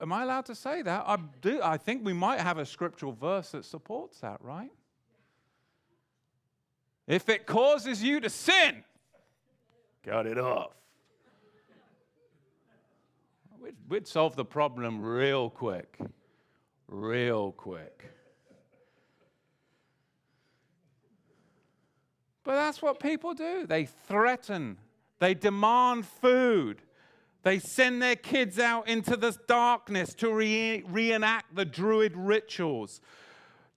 am I allowed to say that? I do. I think we might have a scriptural verse that supports that, right? If it causes you to sin, cut it off. We'd solve the problem real quick. Real quick. But that's what people do. They threaten. They demand food. They send their kids out into the darkness to reenact the Druid rituals,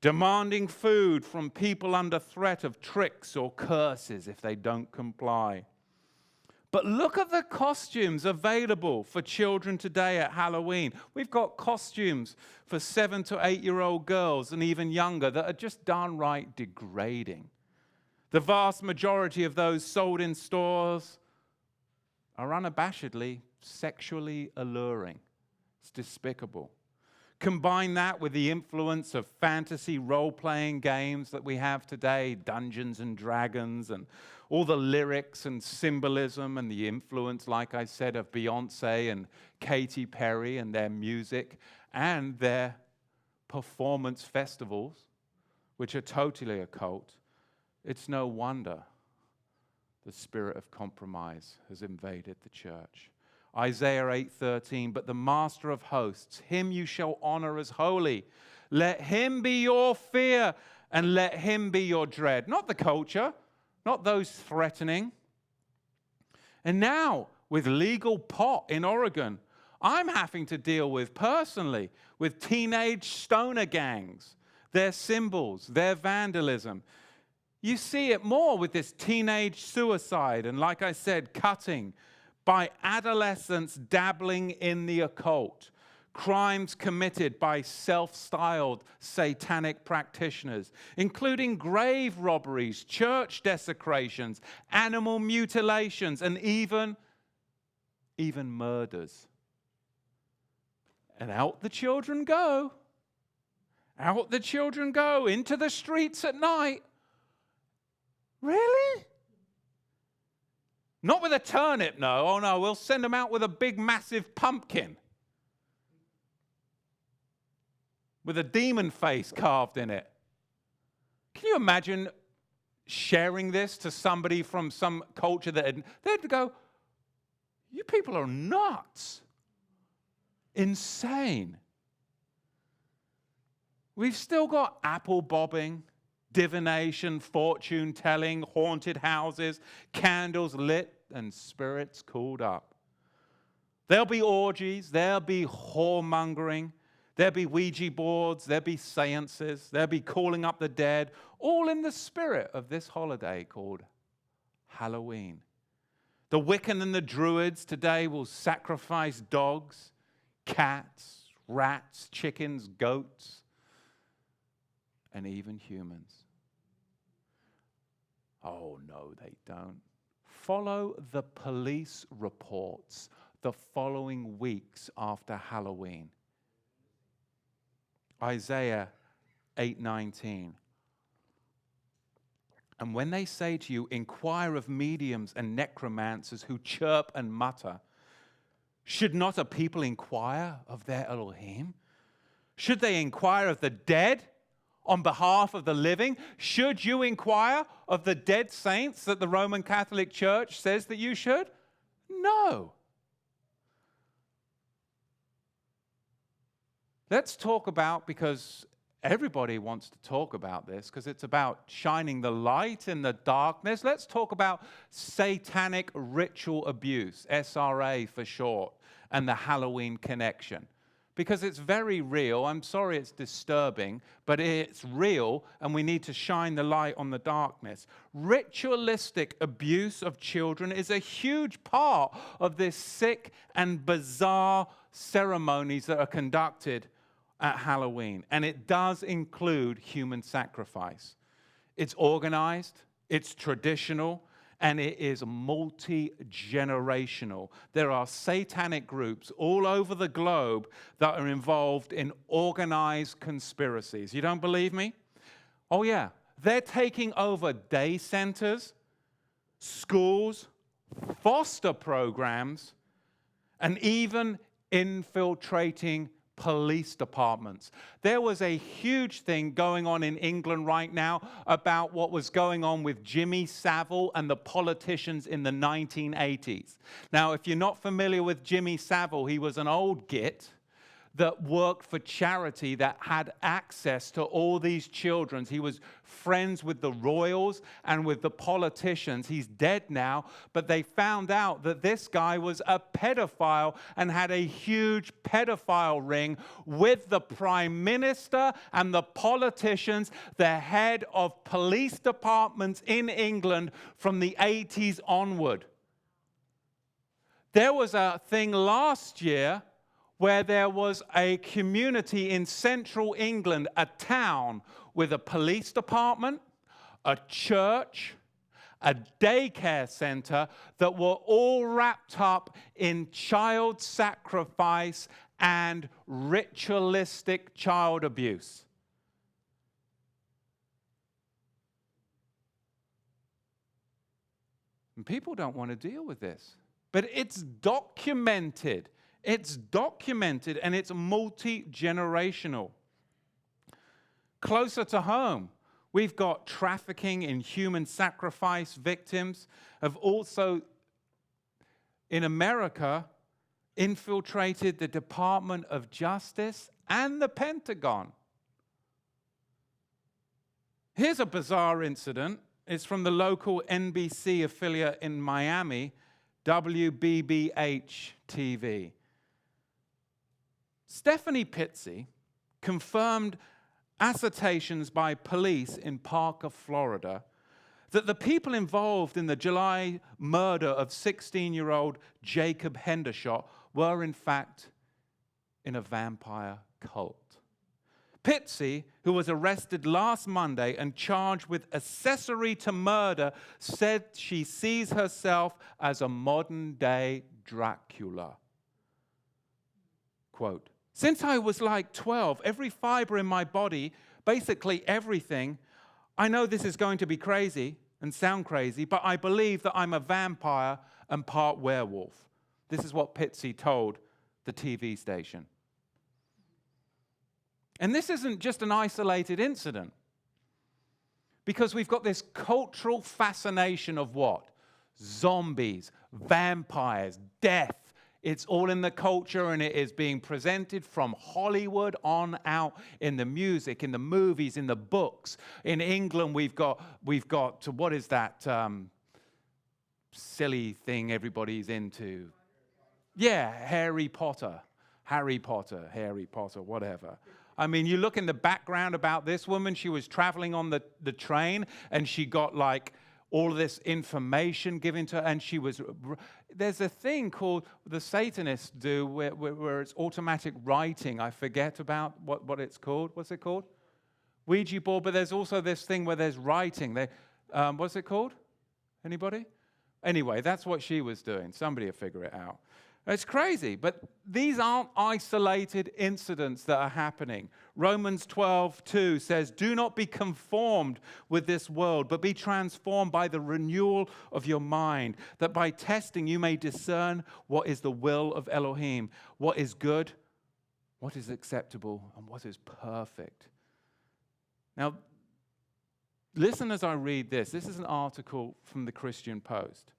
demanding food from people under threat of tricks or curses if they don't comply. But look at the costumes available for children today at Halloween. We've got costumes for 7 to 8-year-old girls and even younger that are just downright degrading. The vast majority of those sold in stores are unabashedly sexually alluring. It's despicable. Combine that with the influence of fantasy role-playing games that we have today, Dungeons and Dragons, and all the lyrics and symbolism and the influence, like I said, of Beyonce and Katy Perry and their music and their performance festivals, which are totally occult. It's no wonder the spirit of compromise has invaded the church. Isaiah 8:13, but the Master of hosts, him you shall honor as holy. Let him be your fear and let him be your dread. Not the culture, not those threatening. And now, with legal pot in Oregon, I'm having to deal with personally with teenage stoner gangs, their symbols, their vandalism. You see it more with this teenage suicide and, like I said, cutting by adolescents dabbling in the occult, crimes committed by self-styled satanic practitioners, including grave robberies, church desecrations, animal mutilations, and even murders. And out the children go. Out the children go into the streets at night. Really? Not with a turnip, no. Oh, no, we'll send them out with a big, massive pumpkin with a demon face carved in it. Can you imagine sharing this to somebody from some culture they'd go, you people are nuts. Insane. We've still got apple bobbing, divination, fortune telling, haunted houses, candles lit and spirits called up. There'll be orgies, there'll be whoremongering, there'll be Ouija boards, there'll be seances, there'll be calling up the dead, all in the spirit of this holiday called Halloween. The Wiccan and the Druids today will sacrifice dogs, cats, rats, chickens, goats, and even humans. Oh, no, they don't. Follow the police reports the following weeks after Halloween. Isaiah 8:19. And when they say to you, inquire of mediums and necromancers who chirp and mutter, should not a people inquire of their Elohim? Should they inquire of the dead on behalf of the living? Should you inquire of the dead saints that the Roman Catholic Church says that you should? No. Let's talk about, because everybody wants to talk about this, because it's about shining the light in the darkness. Let's talk about satanic ritual abuse, SRA for short, and the Halloween connection. Because it's very real. I'm sorry it's disturbing, but it's real, and we need to shine the light on the darkness. Ritualistic abuse of children is a huge part of this sick and bizarre ceremonies that are conducted at Halloween, and it does include human sacrifice. It's organized, it's traditional, and it is multi-generational. There are satanic groups all over the globe that are involved in organized conspiracies. You don't believe me? Oh yeah, they're taking over day centers, schools, foster programs, and even infiltrating police departments. There was a huge thing going on in England right now about what was going on with Jimmy Savile and the politicians in the 1980s. Now, if you're not familiar with Jimmy Savile, he was an old git that worked for charity that had access to all these children. He was friends with the royals and with the politicians. He's dead now, but they found out that this guy was a pedophile and had a huge pedophile ring with the prime minister and the politicians, the head of police departments in England from the 80s onward. There was a thing last year where there was a community in central England, a town with a police department, a church, a daycare center that were all wrapped up in child sacrifice and ritualistic child abuse. And people don't want to deal with this. But it's documented. It's documented, and it's multi-generational. Closer to home, we've got trafficking in human sacrifice victims have also, in America, infiltrated the Department of Justice and the Pentagon. Here's a bizarre incident. It's from the local NBC affiliate in Miami, WBBH TV. Stephanie Pitsey confirmed assertions by police in Parker, Florida, that the people involved in the July murder of 16-year-old Jacob Hendershot were, in fact, in a vampire cult. Pitsey, who was arrested last Monday and charged with accessory to murder, said she sees herself as a modern-day Dracula. Quote, "Since I was like 12, every fiber in my body, basically everything, I know this is going to be crazy and sound crazy, but I believe that I'm a vampire and part werewolf." This is what Pitsey told the TV station. And this isn't just an isolated incident, because we've got this cultural fascination of what? Zombies, vampires, death. It's all in the culture, and it is being presented from Hollywood on out, in the music, in the movies, in the books. In England, we've got what is that? silly thing everybody's into. Yeah, Harry Potter, whatever. I mean, you look in the background about this woman, she was traveling on the train and she got like all of this information given to her, and there's a thing called the Satanists do where it's automatic writing. I forget about what it's called. What's it called? Ouija board, but there's also this thing where there's writing. What's it called? Anybody? Anyway, that's what she was doing. Somebody will figure it out. It's crazy, but these aren't isolated incidents that are happening. Romans 12:2 says, "Do not be conformed with this world, but be transformed by the renewal of your mind, that by testing you may discern what is the will of Elohim, what is good, what is acceptable, and what is perfect." Now, listen as I read this. This is an article from the Christian Post.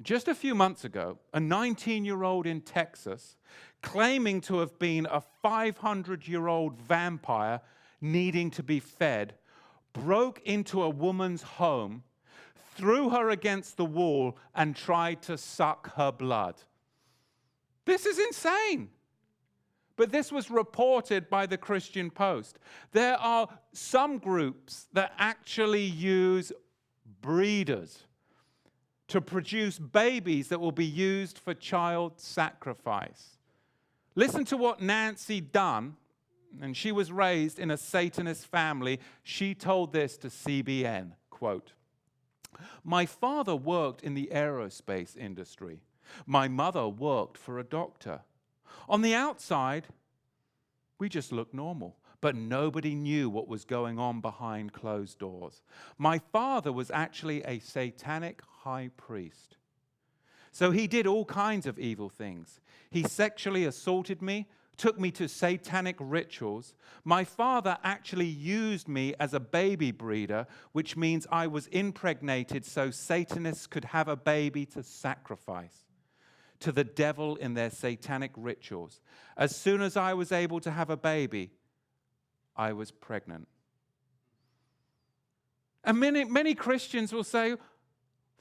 Just a few months ago, a 19-year-old in Texas, claiming to have been a 500-year-old vampire needing to be fed, broke into a woman's home, threw her against the wall, and tried to suck her blood. This is insane. But this was reported by the Christian Post. There are some groups that actually use breeders to produce babies that will be used for child sacrifice. Listen to what Nancy Dunn, and she was raised in a Satanist family. She told this to CBN, quote, "My father worked in the aerospace industry. My mother worked for a doctor. On the outside, we just looked normal, but nobody knew what was going on behind closed doors. My father was actually a satanic high priest. So he did all kinds of evil things. He sexually assaulted me, took me to satanic rituals. My father actually used me as a baby breeder, which means I was impregnated so Satanists could have a baby to sacrifice to the devil in their satanic rituals. As soon as I was able to have a baby, I was pregnant." And many Christians will say,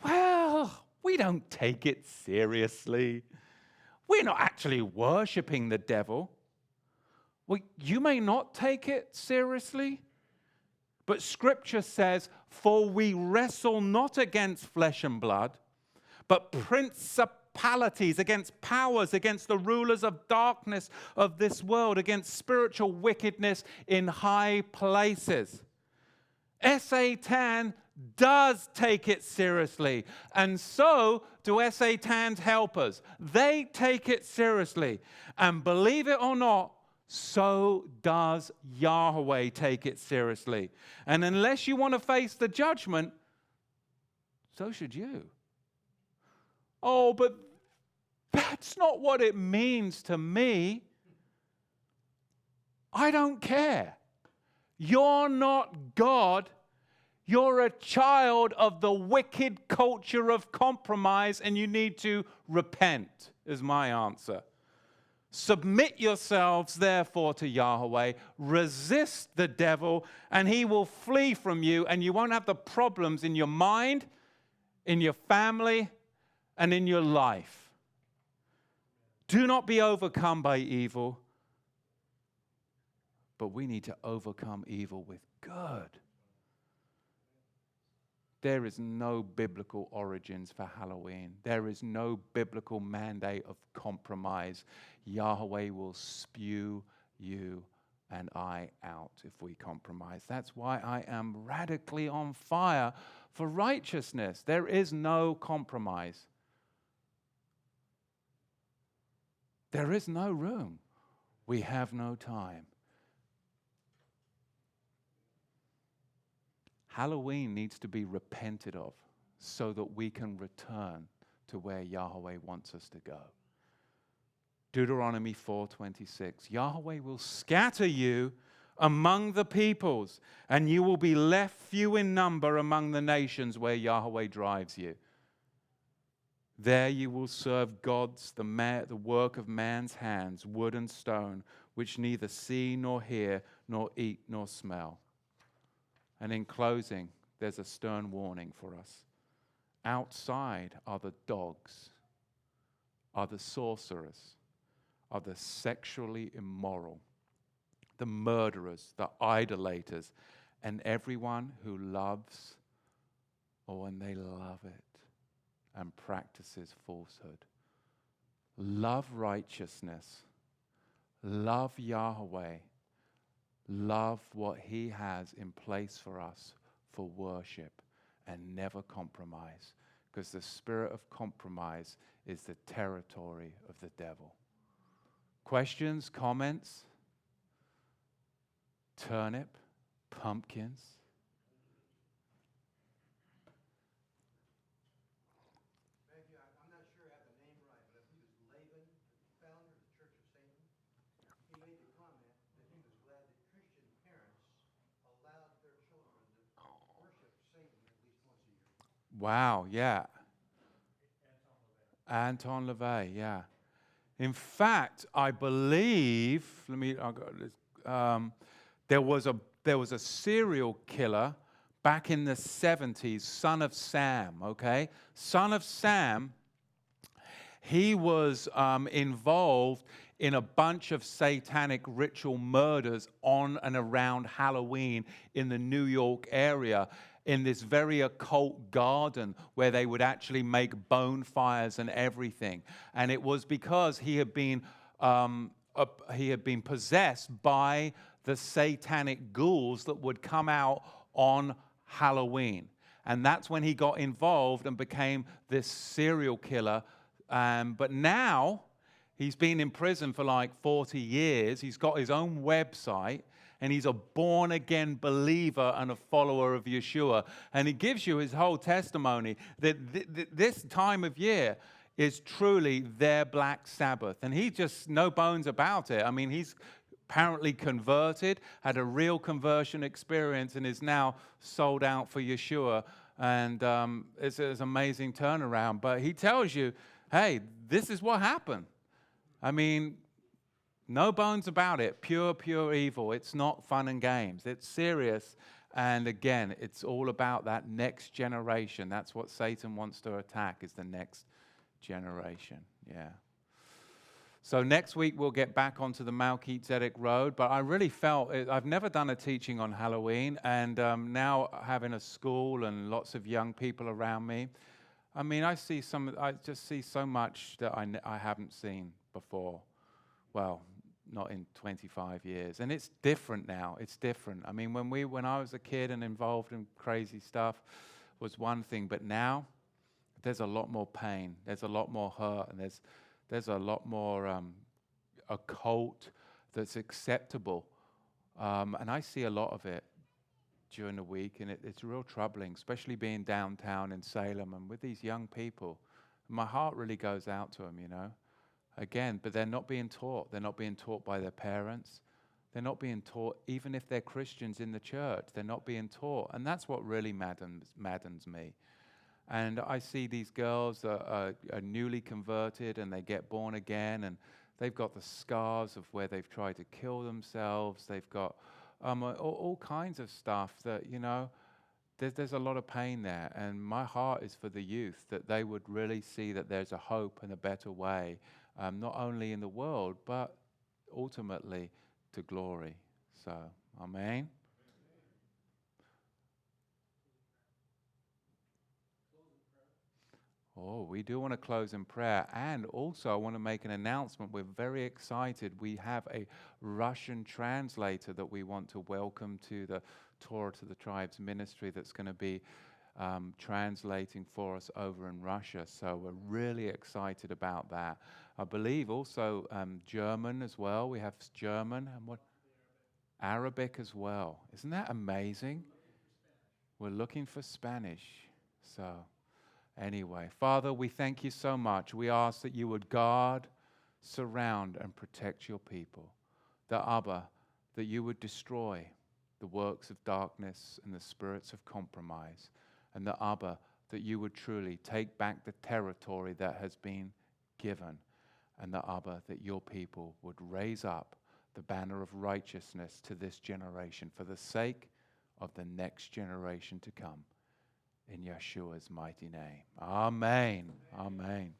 "Well, we don't take it seriously. We're not actually worshiping the devil." Well, you may not take it seriously, but Scripture says, "For we wrestle not against flesh and blood, but principalities, against powers, against the rulers of darkness of this world, against spiritual wickedness in high places." Satan does take it seriously, and so do Satan's helpers. They take it seriously, and believe it or not, so does Yahweh take it seriously. And unless you want to face the judgment, so should you. "Oh, but that's not what it means to me." I don't care. You're not God. You're a child of the wicked culture of compromise, and you need to repent, is my answer. Submit yourselves, therefore, to Yahweh. Resist the devil, and he will flee from you, and you won't have the problems in your mind, in your family, and in your life. Do not be overcome by evil, but we need to overcome evil with good. There is no biblical origins for Halloween. There is no biblical mandate of compromise. Yahweh will spew you and I out if we compromise. That's why I am radically on fire for righteousness. There is no compromise. There is no room. We have no time. Halloween needs to be repented of so that we can return to where Yahweh wants us to go. Deuteronomy 4:26, Yahweh will scatter you among the peoples, and you will be left few in number among the nations where Yahweh drives you. There you will serve gods, the work of man's hands, wood and stone, which neither see nor hear, nor eat nor smell. And in closing, there's a stern warning for us. Outside are the dogs, are the sorcerers, are the sexually immoral, the murderers, the idolaters, and everyone who loves, or when they love it, and practices falsehood. Love righteousness. Love Yahweh. Love what He has in place for us for worship, and never compromise, because the spirit of compromise is the territory of the devil. Questions, comments? Turnip, pumpkins. Maybe I'm not sure I have the name right, but I think it was Laban, the founder of the Church of Satan. He made the comment that he was glad that Christian parents allowed their children to worship Satan at least once a year. Wow, yeah. Anton LaVey, yeah. In fact, I believe, there was a serial killer back in the 70s, Son of Sam, okay? Son of Sam, he was involved in a bunch of satanic ritual murders on and around Halloween in the New York area, in this very occult garden where they would actually make bonfires and everything. And it was because he had been possessed by the satanic ghouls that would come out on Halloween. And that's when he got involved and became this serial killer. But now he's been in prison for like 40 years. He's got his own website, and he's a born-again believer and a follower of Yeshua. And he gives you his whole testimony that this time of year is truly their Black Sabbath. And he just, no bones about it. I mean, he's apparently converted, had a real conversion experience, and is now sold out for Yeshua. And it's an amazing turnaround. But he tells you, hey, this is what happened. I mean, no bones about it. Pure evil. It's not fun and games. It's serious. And again, it's all about that next generation. That's what Satan wants to attack, is the next generation. Yeah. So next week we'll get back onto the Melchizedek Road. But I really felt, I've never done a teaching on Halloween. And now having a school and lots of young people around me, I mean, I just see so much that I haven't seen before. Well, not in 25 years. And it's different now. It's different. I mean, when I was a kid and involved in crazy stuff was one thing, but now there's a lot more pain. There's a lot more hurt, and there's a lot more occult that's acceptable. And I see a lot of it during the week, and it's real troubling, especially being downtown in Salem and with these young people. My heart really goes out to them, you know. Again, but they're not being taught. They're not being taught by their parents. They're not being taught, even if they're Christians in the church, they're not being taught. And that's what really maddens me. And I see these girls that are newly converted, and they get born again, and they've got the scars of where they've tried to kill themselves. They've got all kinds of stuff that, you know, there's a lot of pain there. And my heart is for the youth, that they would really see that there's a hope and a better way, not only in the world, but ultimately to glory. So, amen. Oh, we do want to close in prayer. And also, I want to make an announcement. We're very excited. We have a Russian translator that we want to welcome to the Torah to the Tribes ministry, that's going to be translating for us over in Russia. So we're really excited about that. I believe also German as well. We have German and what? Arabic as well. Isn't that amazing? We're looking for Spanish. So anyway, Father, we thank you so much. We ask that you would guard, surround, and protect your people. That Abba, that you would destroy the works of darkness and the spirits of compromise. And that Abba, that you would truly take back the territory that has been given. And that Abba, that your people would raise up the banner of righteousness to this generation for the sake of the next generation to come. in Yeshua's mighty name. Amen. Amen.